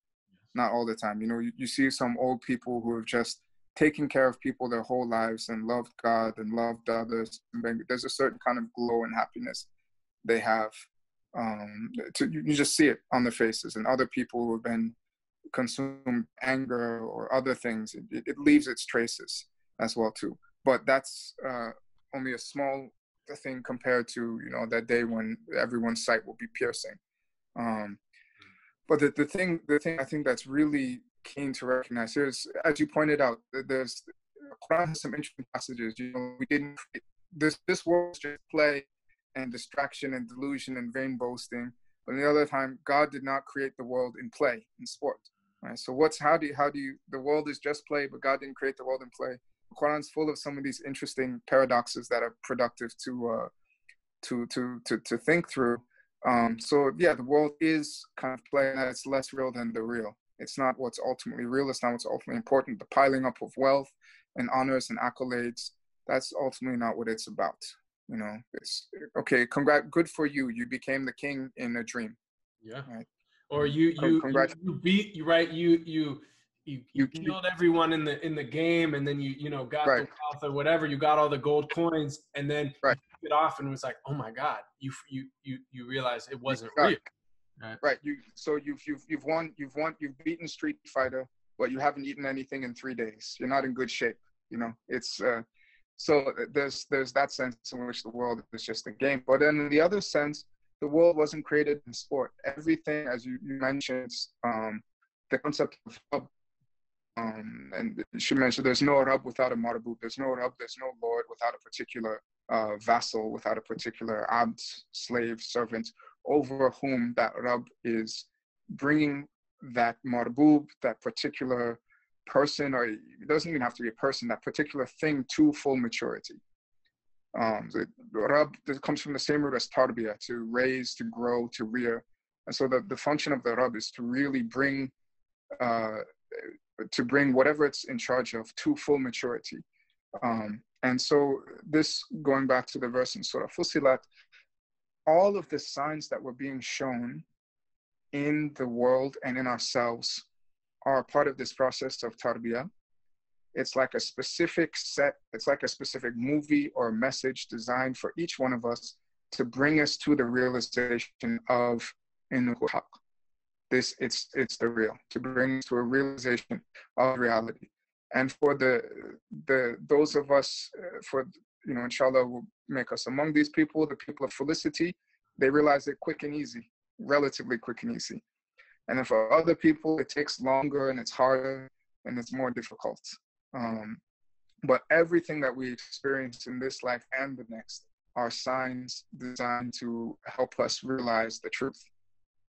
Not all the time. You know, you see some old people who have just taken care of people their whole lives and loved God and loved others. There's a certain kind of glow and happiness they have. You just see it on their faces. And other people who have been consumed anger or other things, it leaves its traces as well too. But that's only a small thing compared to, you know, that day when everyone's sight will be piercing. But the thing I think that's really keen to recognize here is, as you pointed out, there's Quran has some interesting passages. You know, we didn't this world is just play and distraction and delusion and vain boasting. But on the other time, God did not create the world in play, in sport. Right? So how do you the world is just play, but God didn't create the world in play. Quran's full of some of these interesting paradoxes that are productive to think through. So yeah, the world is kind of playing that it's less real than the real. It's not what's ultimately real. It's not what's ultimately important. The piling up of wealth and honors and accolades, that's ultimately not what it's about. You know, it's okay. Good for you. You became the king in a dream. Yeah. Right. Or you beat you right. You killed everyone in the game, and then you know got right. the wealth or whatever. You got all the gold coins, and then right. you took it off, and it was like, oh my God, you realize it wasn't real. Right. You've won. You've beaten Street Fighter, but you haven't eaten anything in 3 days. You're not in good shape. You know, it's so there's that sense in which the world is just a game. But then in the other sense, the world wasn't created in sport. Everything, as you mentioned, the concept of Rab, and you should mention, there's no Rab without a Marbut. There's no Rab, there's no Lord without a particular vassal, without a particular abd, slave, servant, over whom that Rab is bringing that Marbub, that particular person, or it doesn't even have to be a person, that particular thing to full maturity. The Rab comes from the same root as tarbiyah, to raise, to grow, to rear. And so the function of the Rab is to really bring whatever it's in charge of to full maturity. And so this, going back to the verse in Surah Fussilat, all of the signs that were being shown in the world and in ourselves are part of this process of tarbiyah. It's like a specific movie or message designed for each one of us to bring us to the realization of innahu haq. It's the real, to bring us to a realization of reality. And for those of us, inshallah, will make us among these people, the people of felicity, they realize it quick and easy, relatively quick and easy. And then for other people, it takes longer and it's harder and it's more difficult. But everything that we experience in this life and the next are signs designed to help us realize the truth.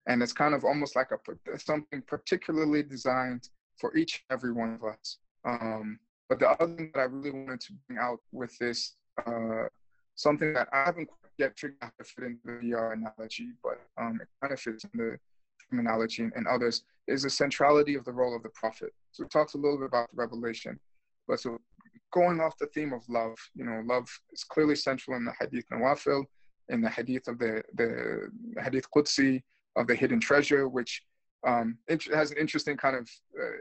And it's kind of almost like something particularly designed for each and every one of us. But the other thing that I really wanted to bring out with this, something that I haven't yet figured out to fit into the VR analogy, but it kind of fits in the analogy and others, is the centrality of the role of the prophet. So we talked a little bit about the revelation, but so going off the theme of love, love is clearly central in the Hadith Nawafil, in the Hadith of the Hadith Qudsi of the hidden treasure, which has an interesting kind of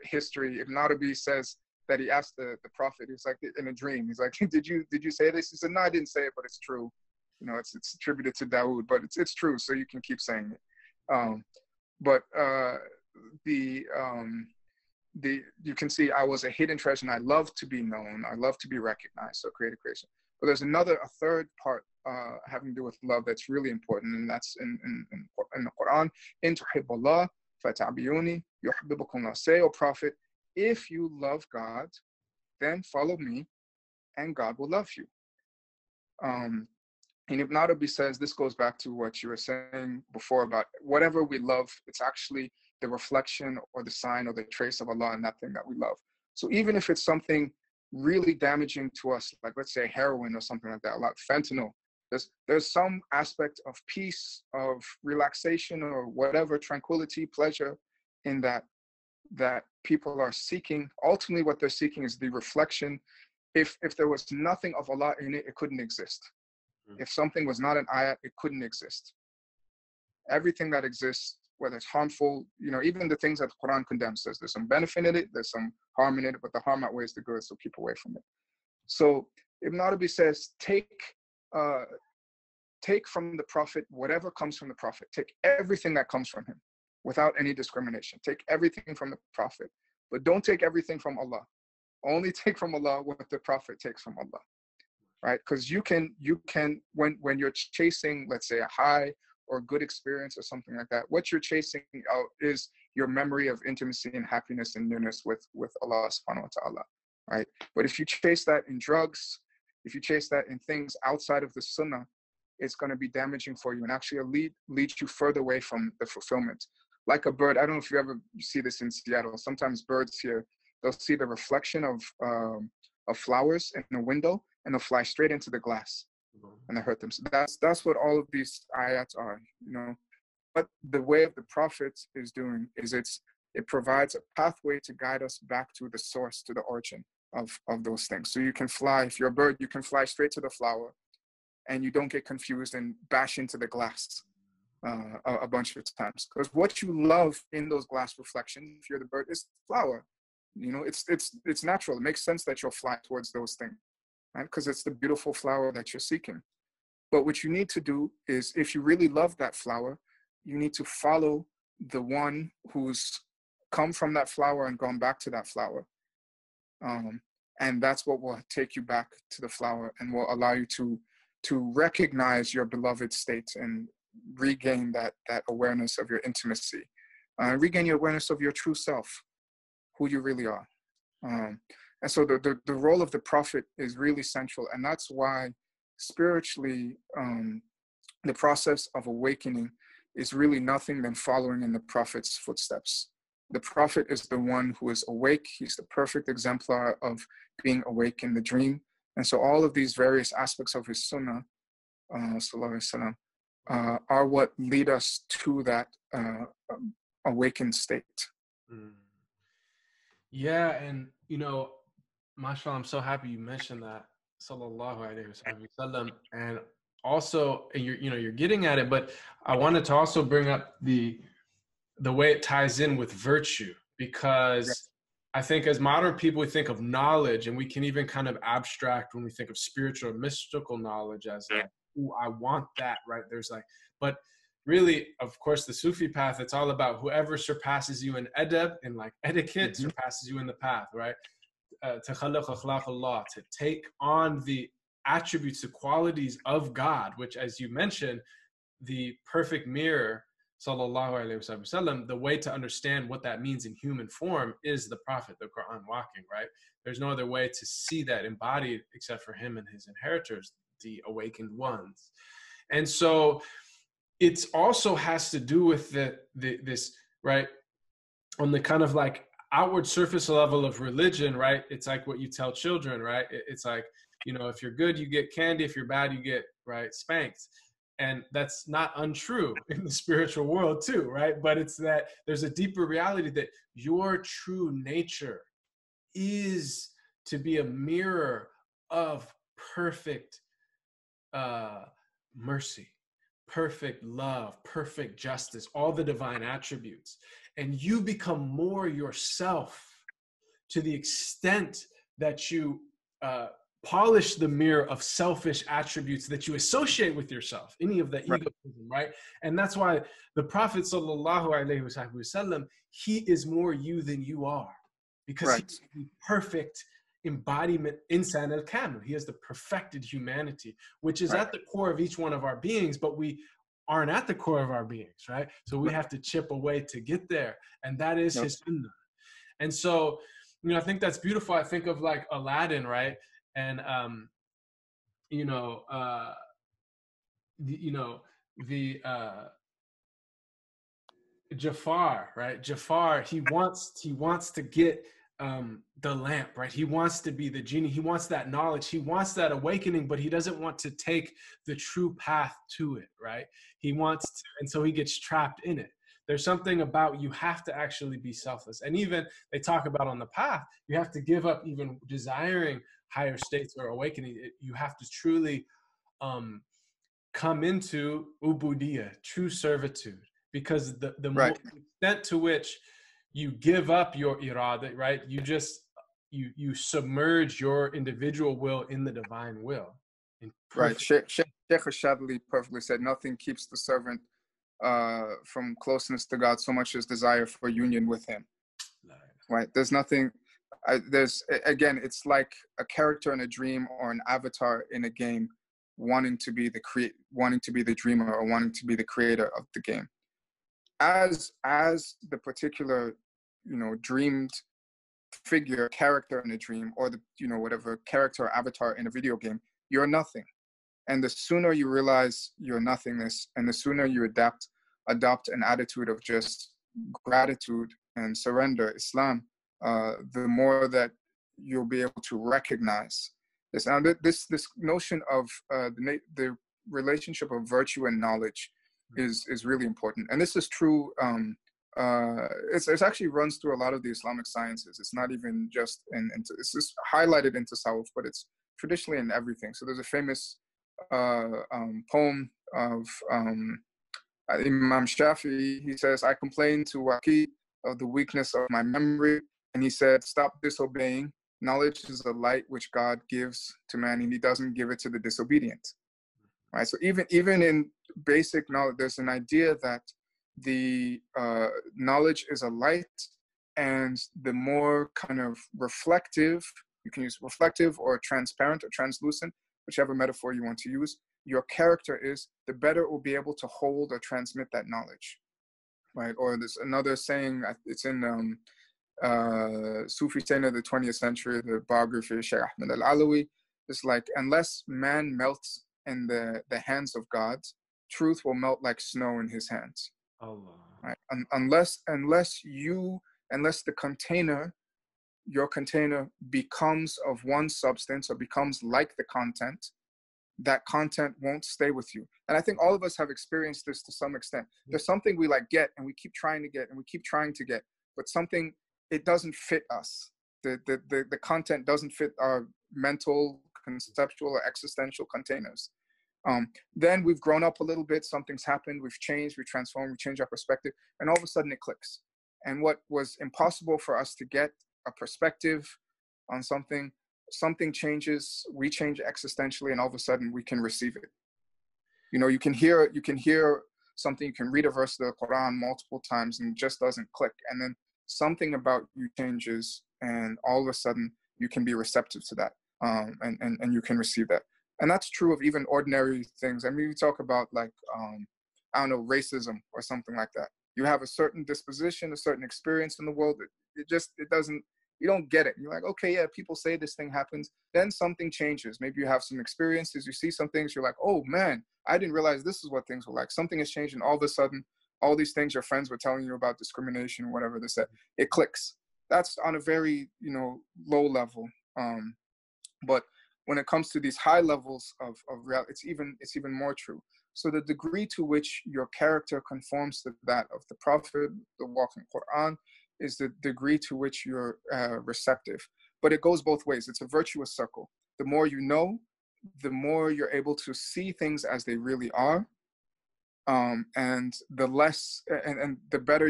history. Ibn Arabi says that he asked the prophet, he was like, in a dream, he's like, did you say this? He said, no, I didn't say it, but it's true. It's attributed to Dawood, but it's true, so you can keep saying it. You can see I was a hidden treasure, and I love to be known. I love to be recognized. So creative creation. But there's a third part having to do with love that's really important, and that's in the Quran. In tuhibullah fatabiyuni yuhibbukumullah. Say, O Prophet, if you love God, then follow me, and God will love you. And Ibn Arabi says, this goes back to what you were saying before about whatever we love, it's actually the reflection or the sign or the trace of Allah in that thing that we love. So even if it's something really damaging to us, like let's say heroin or something like that, like fentanyl, there's some aspect of peace, of relaxation, or whatever, tranquility, pleasure in that people are seeking. Ultimately, what they're seeking is the reflection. If there was nothing of Allah in it, it couldn't exist. If something was not an ayat, it couldn't exist. Everything that exists, whether it's harmful, even the things that the Quran condemns, there's some benefit in it, there's some harm in it, but the harm outweighs the good, so keep away from it. So Ibn Arabi says, take from the Prophet whatever comes from the Prophet. Take everything that comes from him without any discrimination. Take everything from the Prophet, but don't take everything from Allah. Only take from Allah what the Prophet takes from Allah. Right? Because you can when you're chasing, let's say, a high or good experience or something like that, what you're chasing out is your memory of intimacy and happiness and nearness with Allah subhanahu wa ta'ala, right? But if you chase that in drugs, if you chase that in things outside of the sunnah, it's going to be damaging for you and actually lead you further away from the fulfillment. Like a bird, I don't know if you ever see this in Seattle, sometimes birds here, they'll see the reflection of of flowers in a window, and they'll fly straight into the glass and they hurt them. So that's what all of these ayats are, you know. What the way of the Prophet is doing is it provides a pathway to guide us back to the source, to the origin of those things. So you can fly, if you're a bird, you can fly straight to the flower, and you don't get confused and bash into the glass a bunch of times. Because what you love in those glass reflections, if you're the bird, is the flower. You know, it's natural. It makes sense that you'll fly towards those things, right? Because it's the beautiful flower that you're seeking. But what you need to do is, if you really love that flower, you need to follow the one who's come from that flower and gone back to that flower. And that's what will take you back to the flower and will allow you to recognize your beloved state and regain that awareness of your intimacy, regain your awareness of your true self, who you really are. And so the role of the Prophet is really central. And that's why spiritually, the process of awakening is really nothing than following in the Prophet's footsteps. The Prophet is the one who is awake. He's the perfect exemplar of being awake in the dream. And so all of these various aspects of his sunnah, sallallahu alaihi wasallam, are what lead us to that awakened state. Yeah, and you know, mashallah, I'm so happy you mentioned that, sallallahu alaihi wasallam, and also you're getting at it, but I wanted to also bring up the way it ties in with virtue, because I think as modern people, we think of knowledge, and we can even kind of abstract when we think of spiritual or mystical knowledge as like, ooh, I want that, right? There's like, but really, of course, the Sufi path, it's all about whoever surpasses you in adab, in like etiquette, surpasses you in the path, right? To take on the attributes, the qualities of God, which, as you mentioned, the perfect mirror, sallallahu alaihi wasallam, the way to understand what that means in human form is the Prophet, the Quran walking, right? There's no other way to see that embodied except for him and his inheritors, the awakened ones. And so it also has to do with this, right? On the kind of like outward surface level of religion, right? It's like what you tell children, right? It's like, you know, if you're good, you get candy. If you're bad, you get, right, spanked. And that's not untrue in the spiritual world too, right? But it's that there's a deeper reality that your true nature is to be a mirror of perfect mercy, perfect love, perfect justice, all the divine attributes. And you become more yourself to the extent that you polish the mirror of selfish attributes that you associate with yourself, any of the egotism, right? And that's why the Prophet sallallahu alaihi wasallam, he is more you than you are, because he's the perfect embodiment, insan al-kamil. He has the perfected humanity, which is at the core of each one of our beings, but we aren't at the core of our beings, right? So we have to chip away to get there, and that is his sunnah. And so, you know, I think that's beautiful. I think of like Aladdin, right? And Jafar, right? Jafar, he wants to get the lamp, right? He wants to be the genie. He wants that knowledge. He wants that awakening, but he doesn't want to take the true path to it, right? He wants to, and so he gets trapped in it. There's something about you have to actually be selfless. And even they talk about on the path, you have to give up even desiring higher states or awakening. You have to truly come into ubudiyah, true servitude, because the more extent to which you give up your irada, right? You submerge your individual will in the divine will. Right. Sheikh Shadli perfectly said, nothing keeps the servant from closeness to God so much as desire for union with him. Right. There's nothing, again, it's like a character in a dream or an avatar in a game wanting to be the dreamer or wanting to be the creator of the game. As the particular, you know, dreamed figure, character in a dream, or the, you know, whatever character or avatar in a video game, you're nothing. And the sooner you realize your nothingness, and the sooner you adopt an attitude of just gratitude and surrender, Islam, the more that you'll be able to recognize this. Now, this notion of the relationship of virtue and knowledge is really important, and this is true. It's actually runs through a lot of the Islamic sciences. It's not even just it's just highlighted in Tasawwuf, but it's traditionally in everything. So there's a famous poem of Imam Shafi'i. He says, "I complained to Waqi of the weakness of my memory, and he said, stop disobeying. Knowledge is a light which God gives to man, and he doesn't give it to the disobedient." Right. So even in basic knowledge, there's an idea that the knowledge is a light, and the more kind of reflective, you can use reflective or transparent or translucent, whichever metaphor you want to use, your character is, the better it will be able to hold or transmit that knowledge. Right. Or there's another saying, it's in Sufi saying of the 20th century, the biography of Shaykh Ahmed al-Alawi. It's like, unless man melts in the hands of God, truth will melt like snow in his hands. Allah. Right? Unless the container, your container, becomes of one substance or becomes like the content, that content won't stay with you. And I think all of us have experienced this to some extent. There's something we like get, and we keep trying to get, and we keep trying to get, but something, it doesn't fit us. The content doesn't fit our mental, conceptual, or existential containers. Then we've grown up a little bit, something's happened, we've changed, we transformed, we change our perspective, and all of a sudden it clicks. And what was impossible for us to get a perspective on something changes, we change existentially, and all of a sudden we can receive it. You know, you can hear something, you can read a verse of the Quran multiple times and it just doesn't click. And then something about you changes, and all of a sudden you can be receptive to that, and you can receive that. And that's true of even ordinary things. I mean, you talk about like, I don't know, racism or something like that. You have a certain disposition, a certain experience in the world. It doesn't, you don't get it. You're like, okay, yeah, people say this thing happens. Then something changes. Maybe you have some experiences, you see some things, you're like, oh man, I didn't realize this is what things were like. Something has changed, and all of a sudden, all these things your friends were telling you about discrimination or whatever they said, it clicks. That's on a very, low level. But when it comes to these high levels of reality, it's even more true. So the degree to which your character conforms to that of the Prophet, the walking Quran, is the degree to which you're receptive. But it goes both ways. It's a virtuous circle. The more you know, the more you're able to see things as they really are, and the less and the better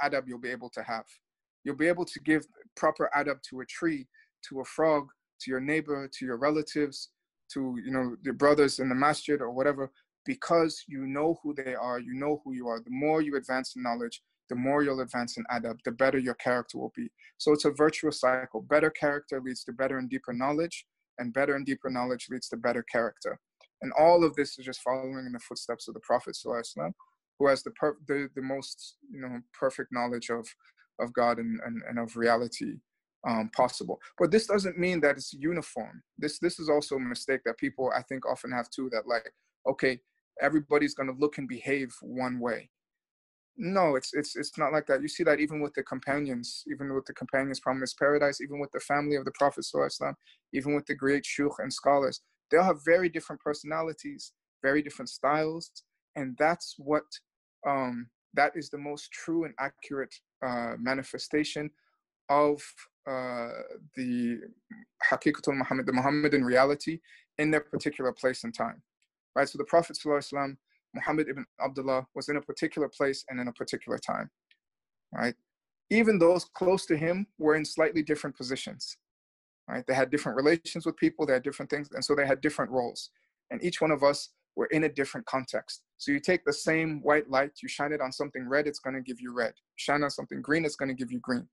adab you'll be able to have. You'll be able to give proper adab to a tree, to a frog, to your neighbor, to your relatives, to your brothers in the masjid or whatever, because you know who they are, you know who you are. The more you advance in knowledge, the more you'll advance in adab, the better your character will be. So it's a virtuous cycle. Better character leads to better and deeper knowledge, and better and deeper knowledge leads to better character. And all of this is just following in the footsteps of the Prophet ﷺ, who has the most perfect knowledge of God and of reality possible. But this doesn't mean that it's uniform. This is also a mistake that people, I think, often have too, that like, okay, everybody's going to look and behave one way. No, it's not like that. You see that even with the companions promised paradise, even with the family of the Prophet ﷺ, even with the great shuyukh and scholars, they'll have very different personalities, very different styles, and that's what that is the most true and accurate manifestation of the Haqiqatul Muhammad, the Muhammadan reality in their particular place and time. Right? So the Prophet ﷺ, Muhammad ibn Abdullah, was in a particular place and in a particular time. Right? Even those close to him were in slightly different positions. Right? They had different relations with people, they had different things, and so they had different roles. And each one of us were in a different context. So you take the same white light, you shine it on something red, it's going to give you red. Shine on something green, it's going to give you green.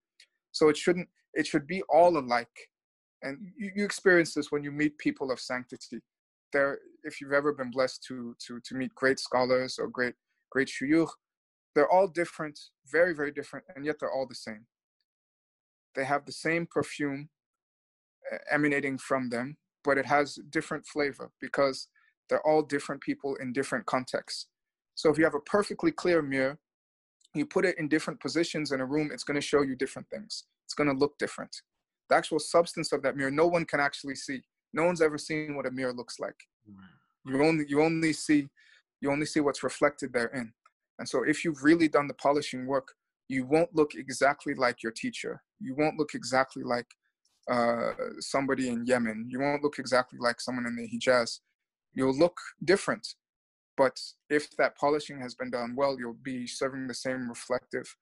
So it should be all alike. And you experience this when you meet people of sanctity. If you've ever been blessed to meet great scholars or great shuyukh, they're all different, very, very different, and yet they're all the same. They have the same perfume emanating from them, but it has different flavor because they're all different people in different contexts. So if you have a perfectly clear mirror, you put it in different positions in a room, it's going to show you different things. It's going to look different. the actual substance of that mirror, no one can actually see. No one's ever seen what a mirror looks like. You only see what's reflected therein. And so if you've really done the polishing work, you won't look exactly like your teacher. You won't look exactly like somebody in Yemen. You won't look exactly like someone in the Hijaz. You'll look different. But if that polishing has been done well, you'll be serving the same reflective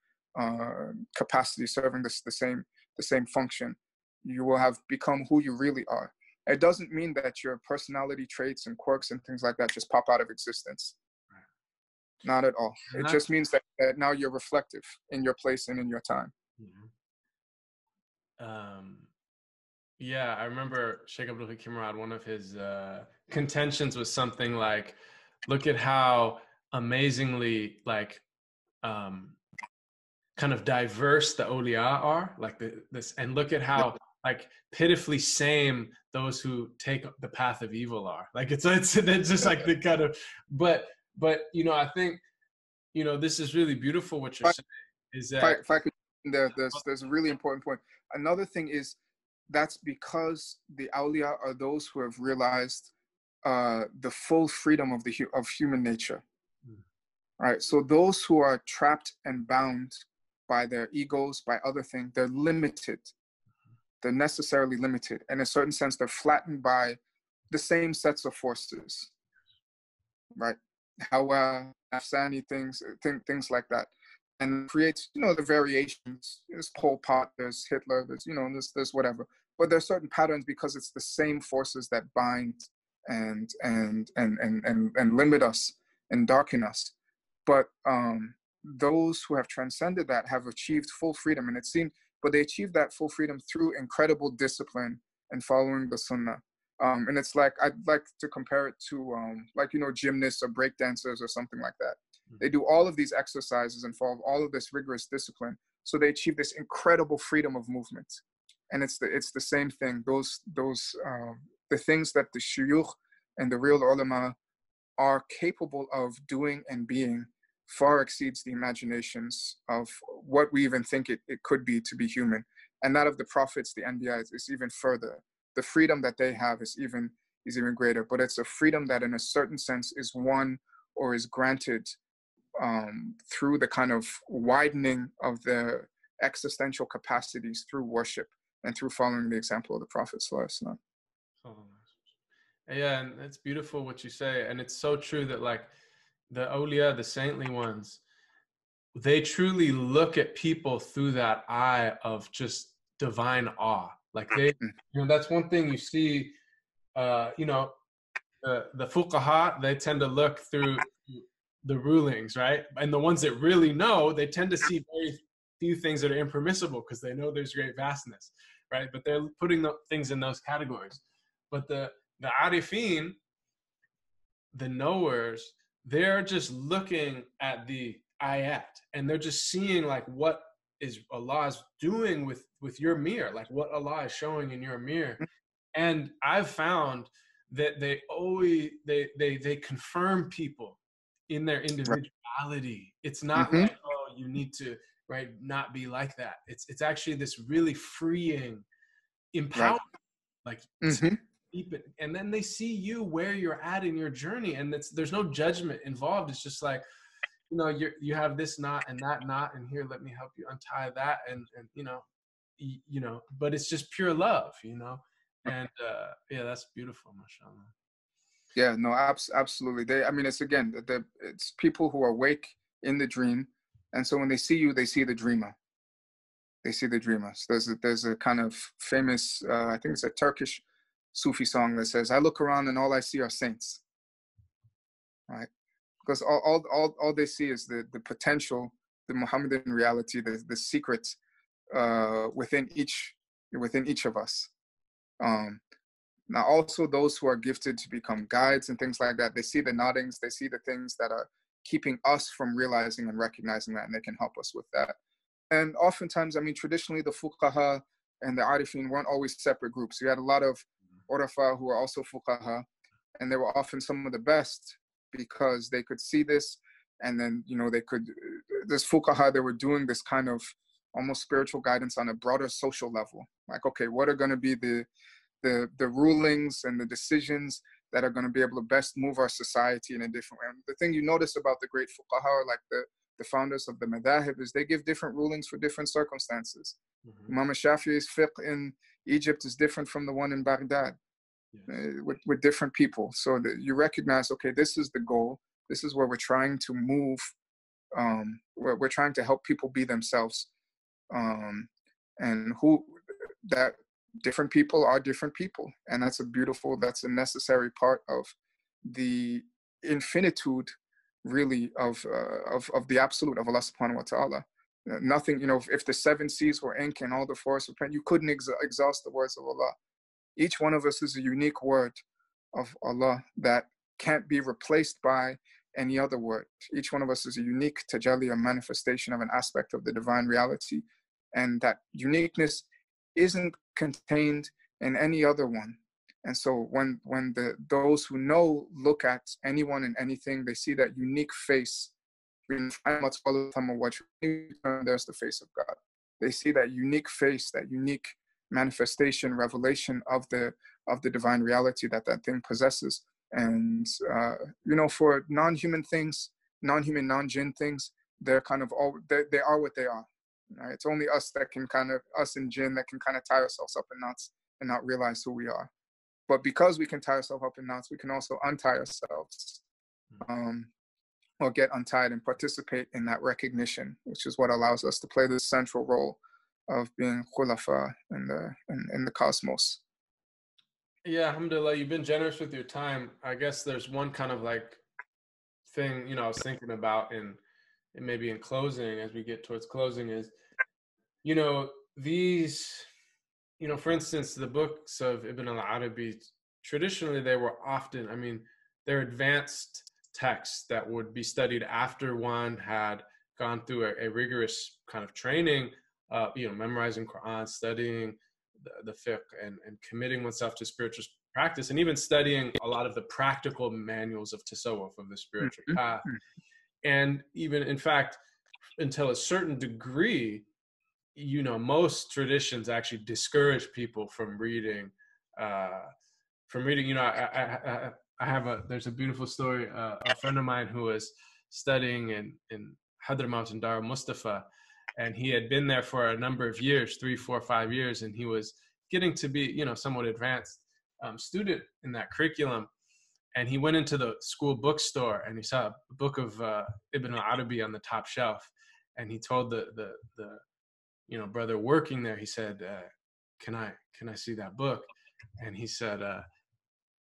capacity, serving the same function. You will have become who you really are. It doesn't mean that your personality traits and quirks and things like that just pop out of existence. Not at all. It just means that now you're reflective in your place and in your time. Yeah, I remember Sheikh Abdul Hakim Murad, one of his contentions was something like, look at how amazingly like kind of diverse the awliya are, like this, and look at how like pitifully same those who take the path of evil are. Like it's just like the kind of, but you know, I think, you know, this is really beautiful what you're saying is that if I could, there's a really important point. Another thing is that's because the awliya are those who have realized the full freedom of human nature. Right? So those who are trapped and bound by their egos, by other things, they're limited. They're necessarily limited. In a certain sense, they're flattened by the same sets of forces, right? How Afsani things like that. And creates, you know, the variations. There's Pol Pot, there's Hitler, there's, you know, there's whatever. But there's certain patterns because it's the same forces that bind and limit us and darken us. But those who have transcended that have achieved full freedom, and it seemed, but they achieved that full freedom through incredible discipline and following the Sunnah. And it's like, I'd like to compare it to like, you know, gymnasts or breakdancers or something like that. They do all of these exercises and follow all of this rigorous discipline, so they achieve this incredible freedom of movement. And it's the same thing. Those the things that the shuyukh and the real ulama are capable of doing and being far exceeds the imaginations of what we even think it could be to be human. And that of the prophets, the anbiya, is even further. The freedom that they have is even greater. But it's a freedom that in a certain sense is won or is granted through the kind of widening of their existential capacities through worship and through following the example of the Prophet ﷺ. Yeah, and it's beautiful what you say, and it's so true that like the awliya, the saintly ones, they truly look at people through that eye of just divine awe. Like they, you know, that's one thing you see. You know, the fuqaha, they tend to look through the rulings, right? And the ones that really know, they tend to see very few things that are impermissible because they know there's great vastness, right? But they're putting the things in those categories. But the arifin, the knowers, they're just looking at the ayat and they're just seeing like what is Allah's doing with your mirror, like what Allah is showing in your mirror. And I've found that they always they confirm people in their individuality. It's not like, oh, you need to not be like that. It's actually this really freeing empowerment, like deep it. And then they see you where you're at in your journey, and there's no judgment involved. It's just like, you know, you have this knot and that knot, and here, let me help you untie that, and you know, but it's just pure love, you know. And yeah, that's beautiful, mashallah. Yeah, no, absolutely. I mean, it's again, it's people who are awake in the dream, and so when they see you, they see the dreamer. They see the dreamer. So there's a kind of famous, I think it's a Turkish Sufi song that says, "I look around and all I see are saints." Right? Because all they see is the potential, the Muhammadan reality, the secret within each of us. Now, also those who are gifted to become guides and things like that, they see the noddings, they see the things that are keeping us from realizing and recognizing that, and they can help us with that. And oftentimes, I mean, traditionally, the fuqaha and the arifin weren't always separate groups. You had a lot of urafa who were also fuqaha, and they were often some of the best because they could see this, and then, you know, this fuqaha, they were doing this kind of almost spiritual guidance on a broader social level. Like, okay, what are going to be the rulings and the decisions that are going to be able to best move our society in a different way. And the thing you notice about the great fuqaha, or like the founders of the madahib, is they give different rulings for different circumstances. Imam Shafi'i's fiqh in Egypt is different from the one in Baghdad. With different people. So that you recognize, okay, this is the goal. This is where we're trying to move. We're trying to help people be themselves. And that different people are different people. And that's a necessary part of the infinitude, really, of the absolute of Allah subhanahu wa ta'ala. Nothing, if the 7 seas were ink and all the forests were pen, you couldn't exhaust the words of Allah. Each one of us is a unique word of Allah that can't be replaced by any other word. Each one of us is a unique tajalli, a manifestation of an aspect of the divine reality. And that uniqueness isn't contained in any other one. And so when those who know look at anyone and anything, they see that unique face. There's the face of God. They see that unique face, that unique manifestation, revelation of the divine reality that thing possesses. And for non-human things, non-human, non-jinn things, they're kind of they are what they are. Right? It's only us and jinn that can kind of tie ourselves up in knots and not realize who we are. But because we can tie ourselves up in knots, we can also untie ourselves, or get untied and participate in that recognition, which is what allows us to play this central role of being khulafa in the cosmos. Yeah, alhamdulillah, you've been generous with your time. I guess there's one kind of like thing, I was thinking about and maybe in closing, as we get towards closing, is, these, for instance, the books of Ibn Arabi, traditionally they were often, they're advanced texts that would be studied after one had gone through a rigorous kind of training, memorizing Quran, studying the fiqh, and committing oneself to spiritual practice, and even studying a lot of the practical manuals of tasawwuf, of the spiritual path. And even, in fact, until a certain degree, most traditions actually discourage people from reading. There's a beautiful story. A friend of mine who was studying in Hadramaut in Dar Mustafa, and he had been there for a number of years, 3, 4, 5 years, and he was getting to be, somewhat advanced student in that curriculum. And he went into the school bookstore and he saw a book of Ibn Arabi on the top shelf, and he told the brother working there, he said, can I see that book? And he said,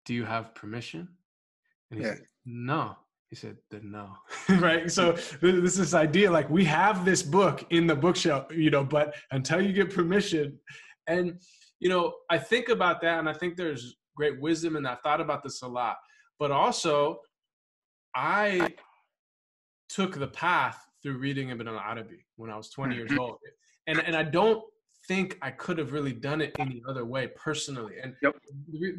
do you have permission? And he said, no. He said, then no. Right? So this is idea, like, we have this book in the bookshelf, but until you get permission. And, I think about that, and I think there's great wisdom, and I've thought about this a lot. But also, I took the path through reading Ibn Arabi when I was 20 years old. And I don't think I could have really done it any other way personally. And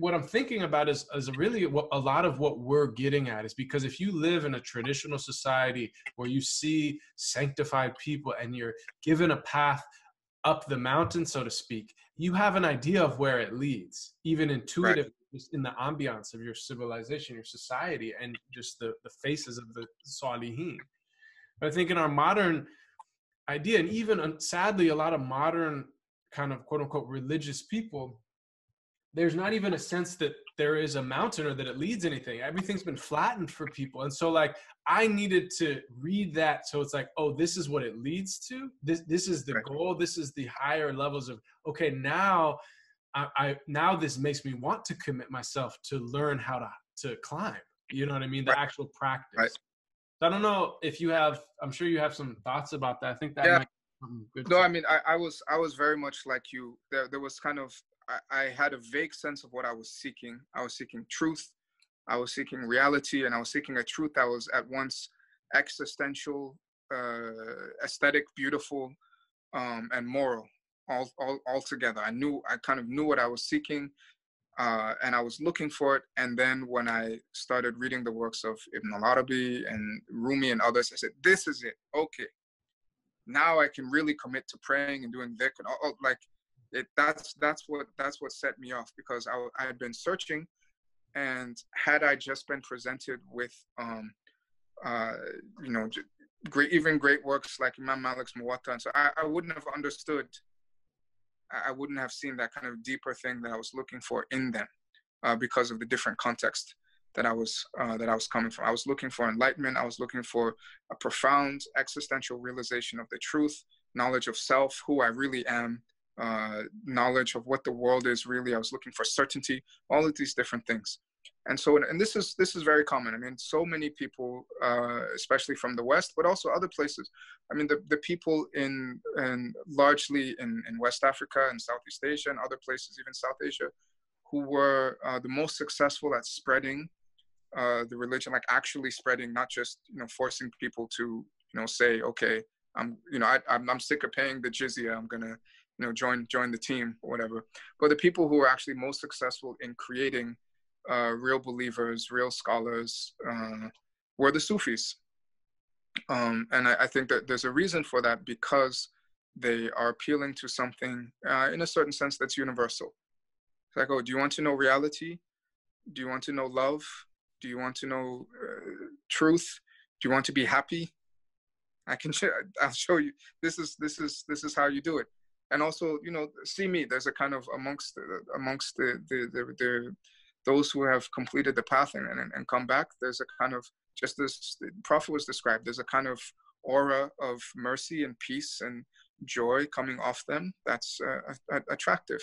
what I'm thinking about is really a lot of what we're getting at is because if you live in a traditional society where you see sanctified people and you're given a path up the mountain, so to speak, you have an idea of where it leads, even intuitively, just in the ambiance of your civilization, your society, and just the faces of the Salihin. But I think in our modern idea, and even sadly, a lot of modern kind of quote unquote religious people, there's not even a sense that there is a mountain or that it leads anything. Everything's been flattened for people. And so like, I needed to read that. So it's like, oh, this is what it leads to. This is the goal. This is the higher levels of, okay, now now this makes me want to commit myself to learn how to climb. You know what I mean? The actual practice. So I don't know if you have, I'm sure you have some thoughts about that. I think that might be something good. No, I mean, I was very much like you. There was kind of, I had a vague sense of what I was seeking. I was seeking truth. I was seeking reality, and I was seeking a truth that was at once existential, aesthetic, beautiful, and moral, all together. I kind of knew what I was seeking, and I was looking for it. And then when I started reading the works of Ibn Arabi and Rumi and others, I said, this is it. Okay. now I can really commit to praying and doing dhikr and all, like it. That's what set me off, because I had been searching, and had I just been presented with you know, great works like Imam Malik's Muwatta, and so I wouldn't have understood. I wouldn't have seen that kind of deeper thing that I was looking for in them, because of the different context that I was coming from. I was looking for enlightenment. I was looking for a profound existential realization of the truth, knowledge of self, who I really am, knowledge of what the world is really. I was looking for certainty, all of these different things. And so, and this is very common. I mean, so many people, especially from the West, but also other places. I mean, the people largely in West Africa and Southeast Asia and other places, even South Asia, who were the most successful at spreading the religion, like actually spreading, not just, you know, forcing people to, you know, say, okay, I'm sick of paying the jizya, I'm gonna, you know, join the team or whatever. But the people who were actually most successful in creating real believers, real scholars, were the Sufis. And I think that there's a reason for that, because they are appealing to something in a certain sense that's universal. It's like, oh, do you want to know reality? Do you want to know love? Do you want to know truth? Do you want to be happy? I'll show you. This is how you do it. And also, you know, see me. There's a kind of amongst the those who have completed the path and come back. There's a kind of, just as the Prophet was described, there's a kind of aura of mercy and peace and joy coming off them that's attractive.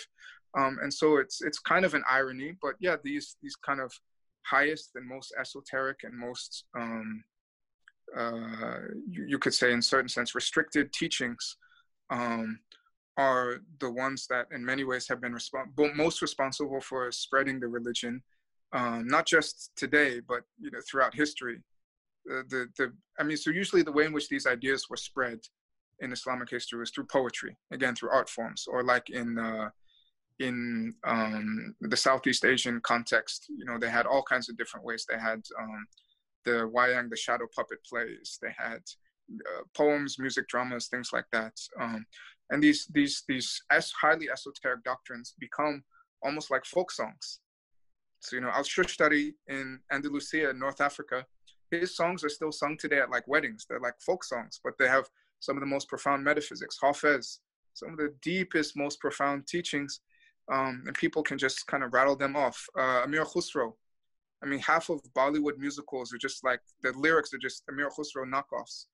And so it's kind of an irony, but yeah, these kind of highest and most esoteric and most you could say in certain sense restricted teachings are the ones that in many ways have been most responsible for spreading the religion, not just today, but, you know, throughout history. I mean, so usually the way in which these ideas were spread in Islamic history was through poetry, again, through art forms, or like in the Southeast Asian context, you know, they had all kinds of different ways. They had the wayang, the shadow puppet plays. They had poems, music, dramas, things like that. And these highly esoteric doctrines become almost like folk songs. So, you know, Al-Shushtari in Andalusia, North Africa, his songs are still sung today at like weddings. They're like folk songs, but they have some of the most profound metaphysics, Hafez, some of the deepest, most profound teachings, and people can just kind of rattle them off. Amir Khusro, I mean, half of Bollywood musicals are just like, the lyrics are just Amir Khusro knockoffs,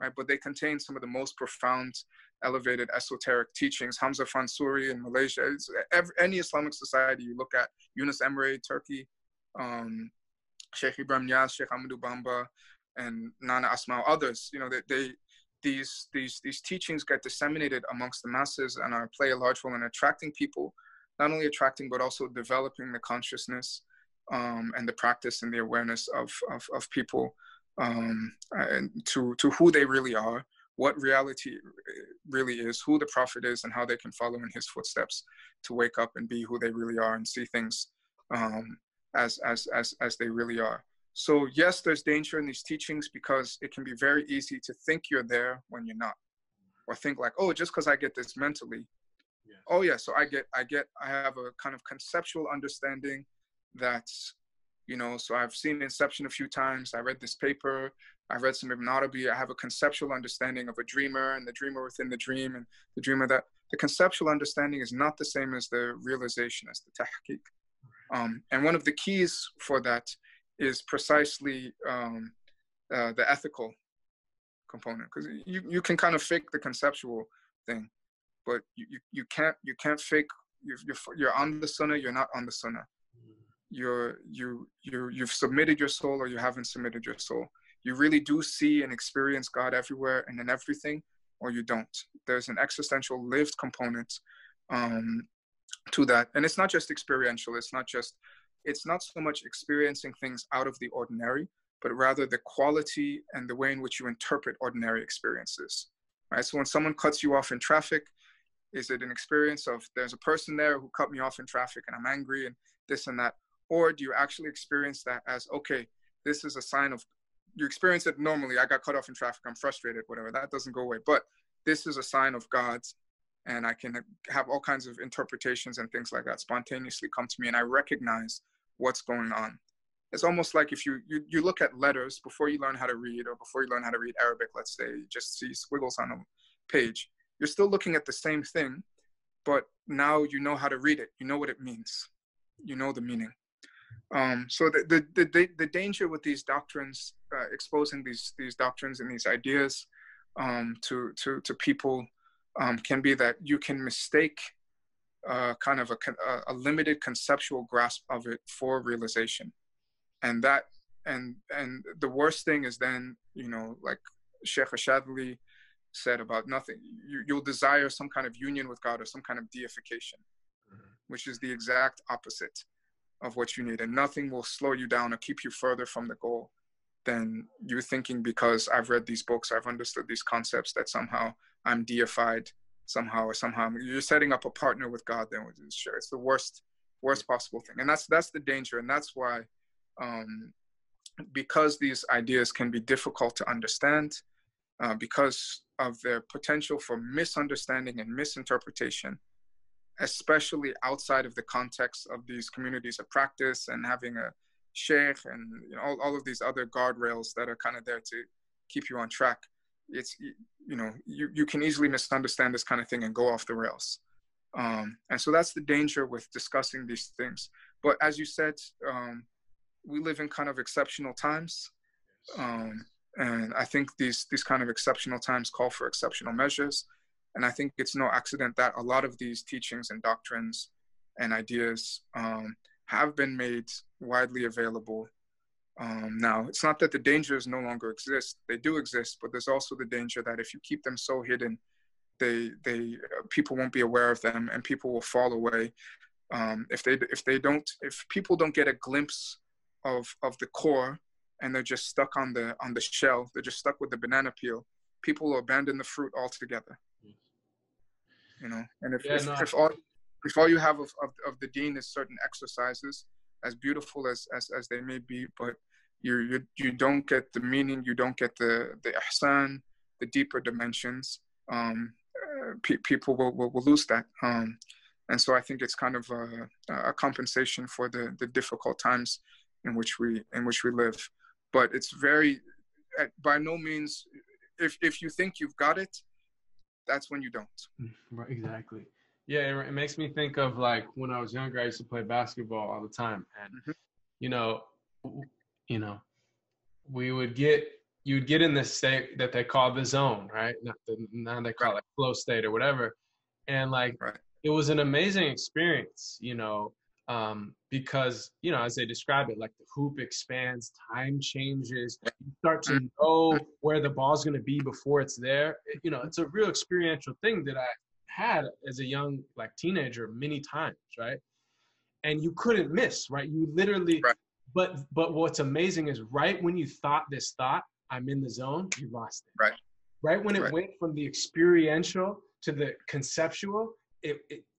right? But they contain some of the most profound, elevated, esoteric teachings. Hamza Fansuri in Malaysia, any Islamic society you look at, Yunus Emre, Turkey, Sheikh Ibrahim Niaz, Sheikh Ahmadou Bamba, and Nana Asma, others, you know, these teachings get disseminated amongst the masses and play a large role in attracting people, not only attracting, but also developing the consciousness and the practice and the awareness of people and to who they really are, what reality really is, who the Prophet is, and how they can follow in his footsteps to wake up and be who they really are and see things as they really are. So yes, there's danger in these teachings, because it can be very easy to think you're there when you're not, or think like, oh, just because I get this mentally, yeah. Oh yeah, so I have a kind of conceptual understanding that's, you know, so I've seen Inception a few times. I read this paper. I read some Ibn Arabi. I have a conceptual understanding of a dreamer and the dreamer within the dream and the dreamer that. The conceptual understanding is not the same as the realization, as the tahqiq. And one of the keys for that is precisely the ethical component, because you can kind of fake the conceptual thing, but you can't fake. You're on the sunnah. You're not on the sunnah. You've submitted your soul, or you haven't submitted your soul. You really do see and experience God everywhere and in everything, or you don't. There's an existential lived component to that, and it's not just experiential. It's not so much experiencing things out of the ordinary, but rather the quality and the way in which you interpret ordinary experiences. Right. So when someone cuts you off in traffic, is it an experience of, there's a person there who cut me off in traffic and I'm angry and this and that? Or do you actually experience that as, okay, this is a sign of, you experience it normally, I got cut off in traffic, I'm frustrated, whatever, that doesn't go away. But this is a sign of God, and I can have all kinds of interpretations and things like that spontaneously come to me, and I recognize what's going on. It's almost like if you look at letters before you learn how to read, or before you learn how to read Arabic, let's say, you just see squiggles on a page. You're still looking at the same thing, but now you know how to read it. You know what it means. You know the meaning. So the danger with these doctrines, exposing these doctrines and these ideas to people, can be that you can mistake kind of a limited conceptual grasp of it for realization. And the worst thing is then, like Sheikh Ashadli said about nothing, you'll desire some kind of union with God or some kind of deification, which is the exact opposite of what you need. And nothing will slow you down or keep you further from the goal than you thinking, because I've read these books, I've understood these concepts, that somehow I'm deified, somehow you're setting up a partner with God. Then it's the worst possible thing. And that's the danger. And that's why, because these ideas can be difficult to understand, because of their potential for misunderstanding and misinterpretation, especially outside of the context of these communities of practice and having a sheikh and all of these other guardrails that are kind of there to keep you on track. It's, you can easily misunderstand this kind of thing and go off the rails. And so that's the danger with discussing these things. But as you said, we live in kind of exceptional times. And I think these kind of exceptional times call for exceptional measures. And I think it's no accident that a lot of these teachings and doctrines and ideas have been made widely available. Now, it's not that the dangers no longer exist. They do exist, but there's also the danger that if you keep them so hidden, people won't be aware of them, and people will fall away. If people don't get a glimpse of the core, and they're just stuck on the shell, they're just stuck with the banana peel, people will abandon the fruit altogether. And if all you have of the deen is certain exercises, as beautiful as they may be, but you don't get the meaning, you don't get the ihsan, the deeper dimensions, people will lose that. And so I think it's kind of a compensation for the difficult times in which we live. But it's by no means, if you think you've got it, that's when you don't. Right, exactly. Yeah, it makes me think of, like, when I was younger, I used to play basketball all the time, and you'd get in this state that they call the zone, right? Now they call it flow state or whatever, and it was an amazing experience, because as they describe it, like the hoop expands, time changes, you start to know where the ball's going to be before it's there. It's a real experiential thing that I had as a young, like, teenager many times, right? And you couldn't miss, right? You literally, but what's amazing is right when you thought this thought, I'm in the zone, you lost it. Right when it went from the experiential to the conceptual,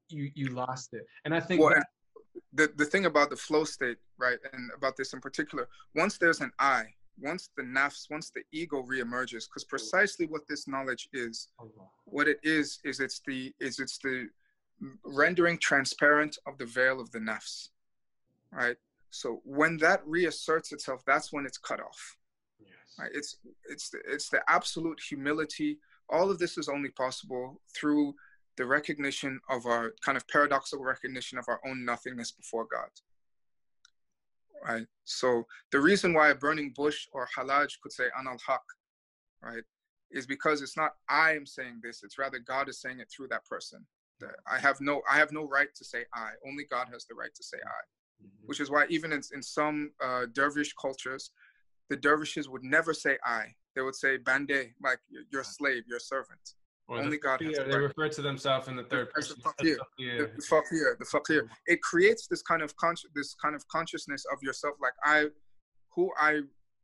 you lost it. And I think the thing about the flow state, right, and about this in particular, once there's an I, once the nafs, once the ego reemerges, because precisely what this knowledge is, what it is it's the rendering transparent of the veil of the nafs, right? So when that reasserts itself, that's when it's cut off. Right? It's the absolute humility. All of this is only possible through the recognition of our kind of paradoxical recognition of our own nothingness before God. Right? So the reason why a burning bush or halaj could say anal haq, right, is because it's not I am saying this, it's rather God is saying it through that person. I have no right to say I. Only God has the right to say I. Which is why even in some dervish cultures, the dervishes would never say I. They would say bande, like your slave, your servant. Or only God has the they refer to themselves in the third person. The faqir. It creates this kind of consciousness of yourself, like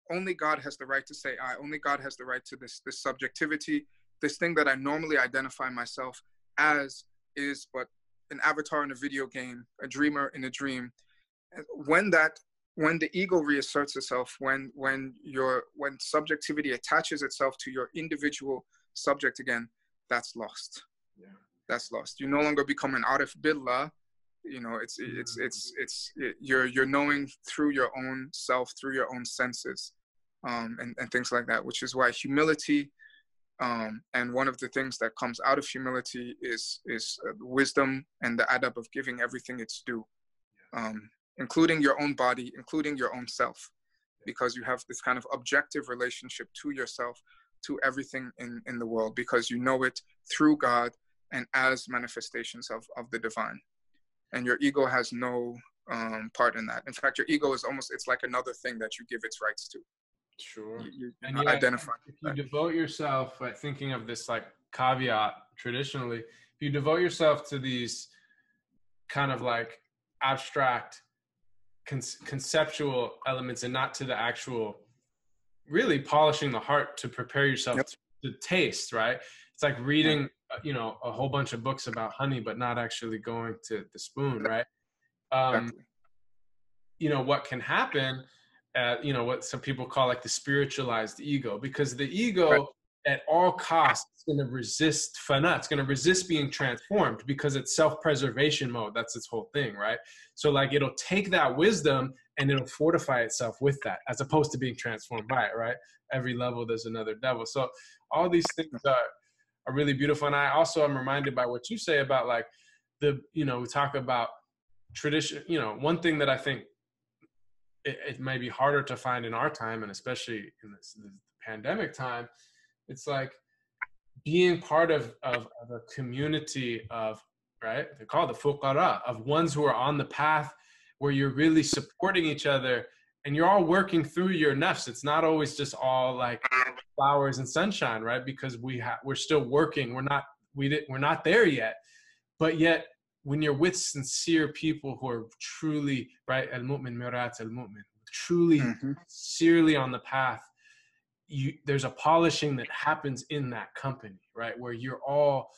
only God has the right to say I. Only God has the right to this subjectivity, this thing that I normally identify myself as is but an avatar in a video game, a dreamer in a dream. When the ego reasserts itself, when subjectivity attaches itself to your individual subject again, that's lost. Yeah. That's lost. You no longer become an arif billah. You know, you're knowing through your own self, through your own senses, and things like that, which is why humility, and one of the things that comes out of humility is wisdom and the adab of giving everything its due, including your own body, including your own self, because you have this kind of objective relationship to yourself, to everything in the world, because you know it through God and as manifestations of the divine. And your ego has no part in that. In fact, your ego is almost, it's like another thing that you give its rights to. Sure. You And yet, identify if you devote yourself, like thinking of this like caveat traditionally, if you devote yourself to these kind of like abstract conceptual elements and not to the actual really polishing the heart to prepare yourself to taste, right? It's like reading, you know, a whole bunch of books about honey, but not actually going to the spoon, right? Exactly. You know, what can happen, you know, what some people call like the spiritualized ego, because the ego at all costs is going to resist fana. It's going to resist being transformed because it's self-preservation mode. That's its whole thing, right? So like it'll take that wisdom and it'll fortify itself with that, as opposed to being transformed by it, right? Every level there's another devil. So all these things are really beautiful. And I also am reminded by what you say about like you know, we talk about tradition, you know, one thing that I think it may be harder to find in our time, and especially in the pandemic time, it's like being part of a community of, right? They call it the fuqara, of ones who are on the path where you're really supporting each other and you're all working through your nafs. It's not always just all like flowers and sunshine, right? Because we're still working. We're not there yet, but yet when you're with sincere people who are truly, right, al-mu'min mirat al-mu'min, truly, sincerely on the path, there's a polishing that happens in that company, right, where you're all,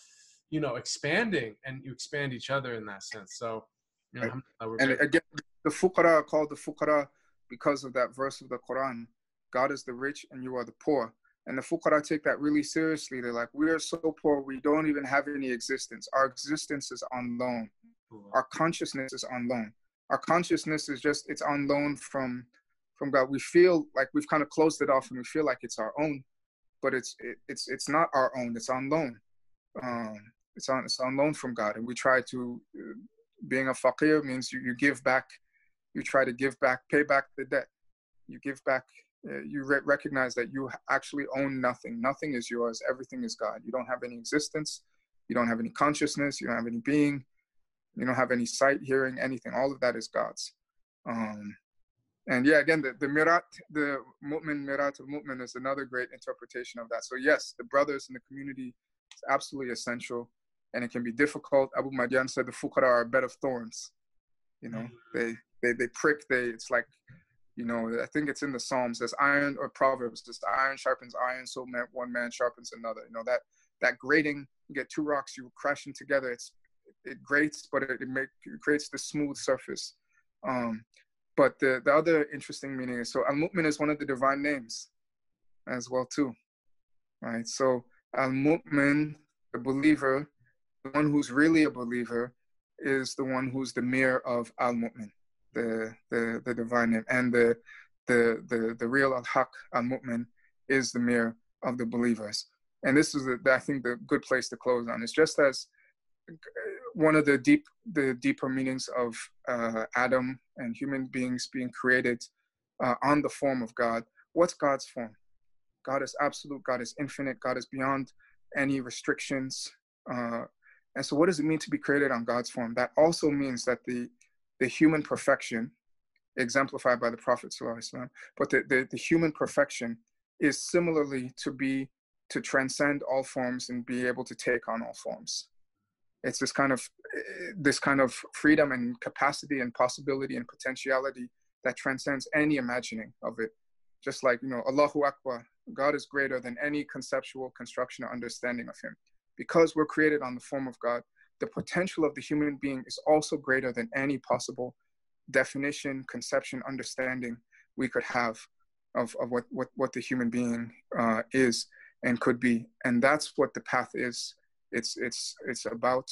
you know, expanding, and you expand each other in that sense. So, you know, and again, the fuqara are called the fuqara because of that verse of the Quran. God is the rich and you are the poor. And the fuqara take that really seriously. They're like, we are so poor, we don't even have any existence. Our existence is on loan. Our consciousness is on loan. Our consciousness is just, it's on loan from God. We feel like we've kind of closed it off and we feel like it's our own, but it's not our own. It's on loan. It's on loan from God. And we try to, being a faqir means you give back, you try to give back, pay back the debt. You give back, you recognize that you actually own nothing. Nothing is yours. Everything is God. You don't have any existence. You don't have any consciousness. You don't have any being. You don't have any sight, hearing, anything. All of that is God's. And yeah, again, the mirat, the mu'min, mirat al-mu'min is another great interpretation of that. So yes, the brothers in the community is absolutely essential, and it can be difficult. Abu Madian said the fuqara are a bed of thorns. You know, they prick, it's like, you know, I think it's in the Psalms, there's iron, or Proverbs, there's iron sharpens iron, so one man sharpens another. You know, that grating, you get two rocks, you crash them together, it grates, but it creates the smooth surface. But the other interesting meaning is, so al-mu'min is one of the divine names as well too, right? So al-mu'min, the believer, the one who's really a believer, is the one who's the mirror of al-mu'min, the divine name, and the real al-haq, al-mu'min, is the mirror of the believers. And this is I think the good place to close on. It's just as one of the deeper meanings of Adam and human beings being created on the form of God. What's God's form? God is absolute. God is infinite. God is beyond any restrictions. And so what does it mean to be created on God's form? That also means that the human perfection, exemplified by the Prophet ﷺ, but the human perfection is similarly to transcend all forms and be able to take on all forms. It's this kind of freedom and capacity and possibility and potentiality that transcends any imagining of it. Just like, you know, Allahu Akbar, God is greater than any conceptual construction or understanding of him. Because we're created on the form of God, the potential of the human being is also greater than any possible definition, conception, understanding we could have of what the human being is and could be. And that's what the path is It's about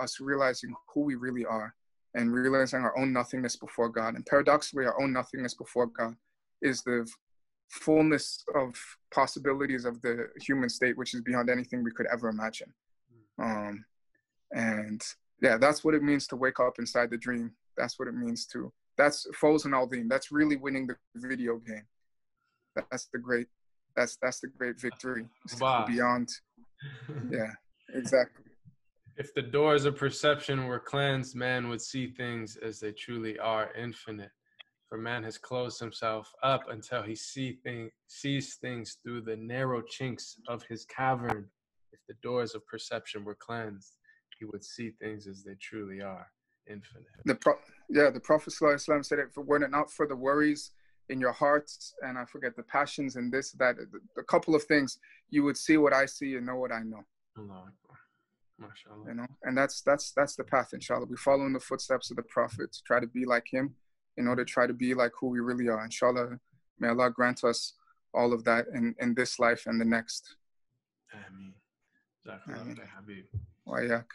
us realizing who we really are and realizing our own nothingness before God. And paradoxically, our own nothingness before God is the fullness of possibilities of the human state, which is beyond anything we could ever imagine. And yeah, that's what it means to wake up inside the dream. That's what it means to, that's Fawz and Aldim. That's really winning the video game. That's the great victory. Beyond. Yeah, exactly. If the doors of perception were cleansed, man would see things as they truly are, infinite. For man has closed himself up until he sees things through the narrow chinks of his cavern. If the doors of perception were cleansed, he would see things as they truly are, infinite. The Prophet ﷺ said, if it were not for the worries in your hearts, and I forget the passions and this, that, a couple of things, you would see what I see and know what I know. Allah. MashaAllah. You know, and that's the path, inshallah. We follow in the footsteps of the Prophet to try to be like him, in order to try to be like who we really are. Inshallah, may Allah grant us all of that in this life and the next. Ameen. Jazakallah khair, Habib. Wa yak.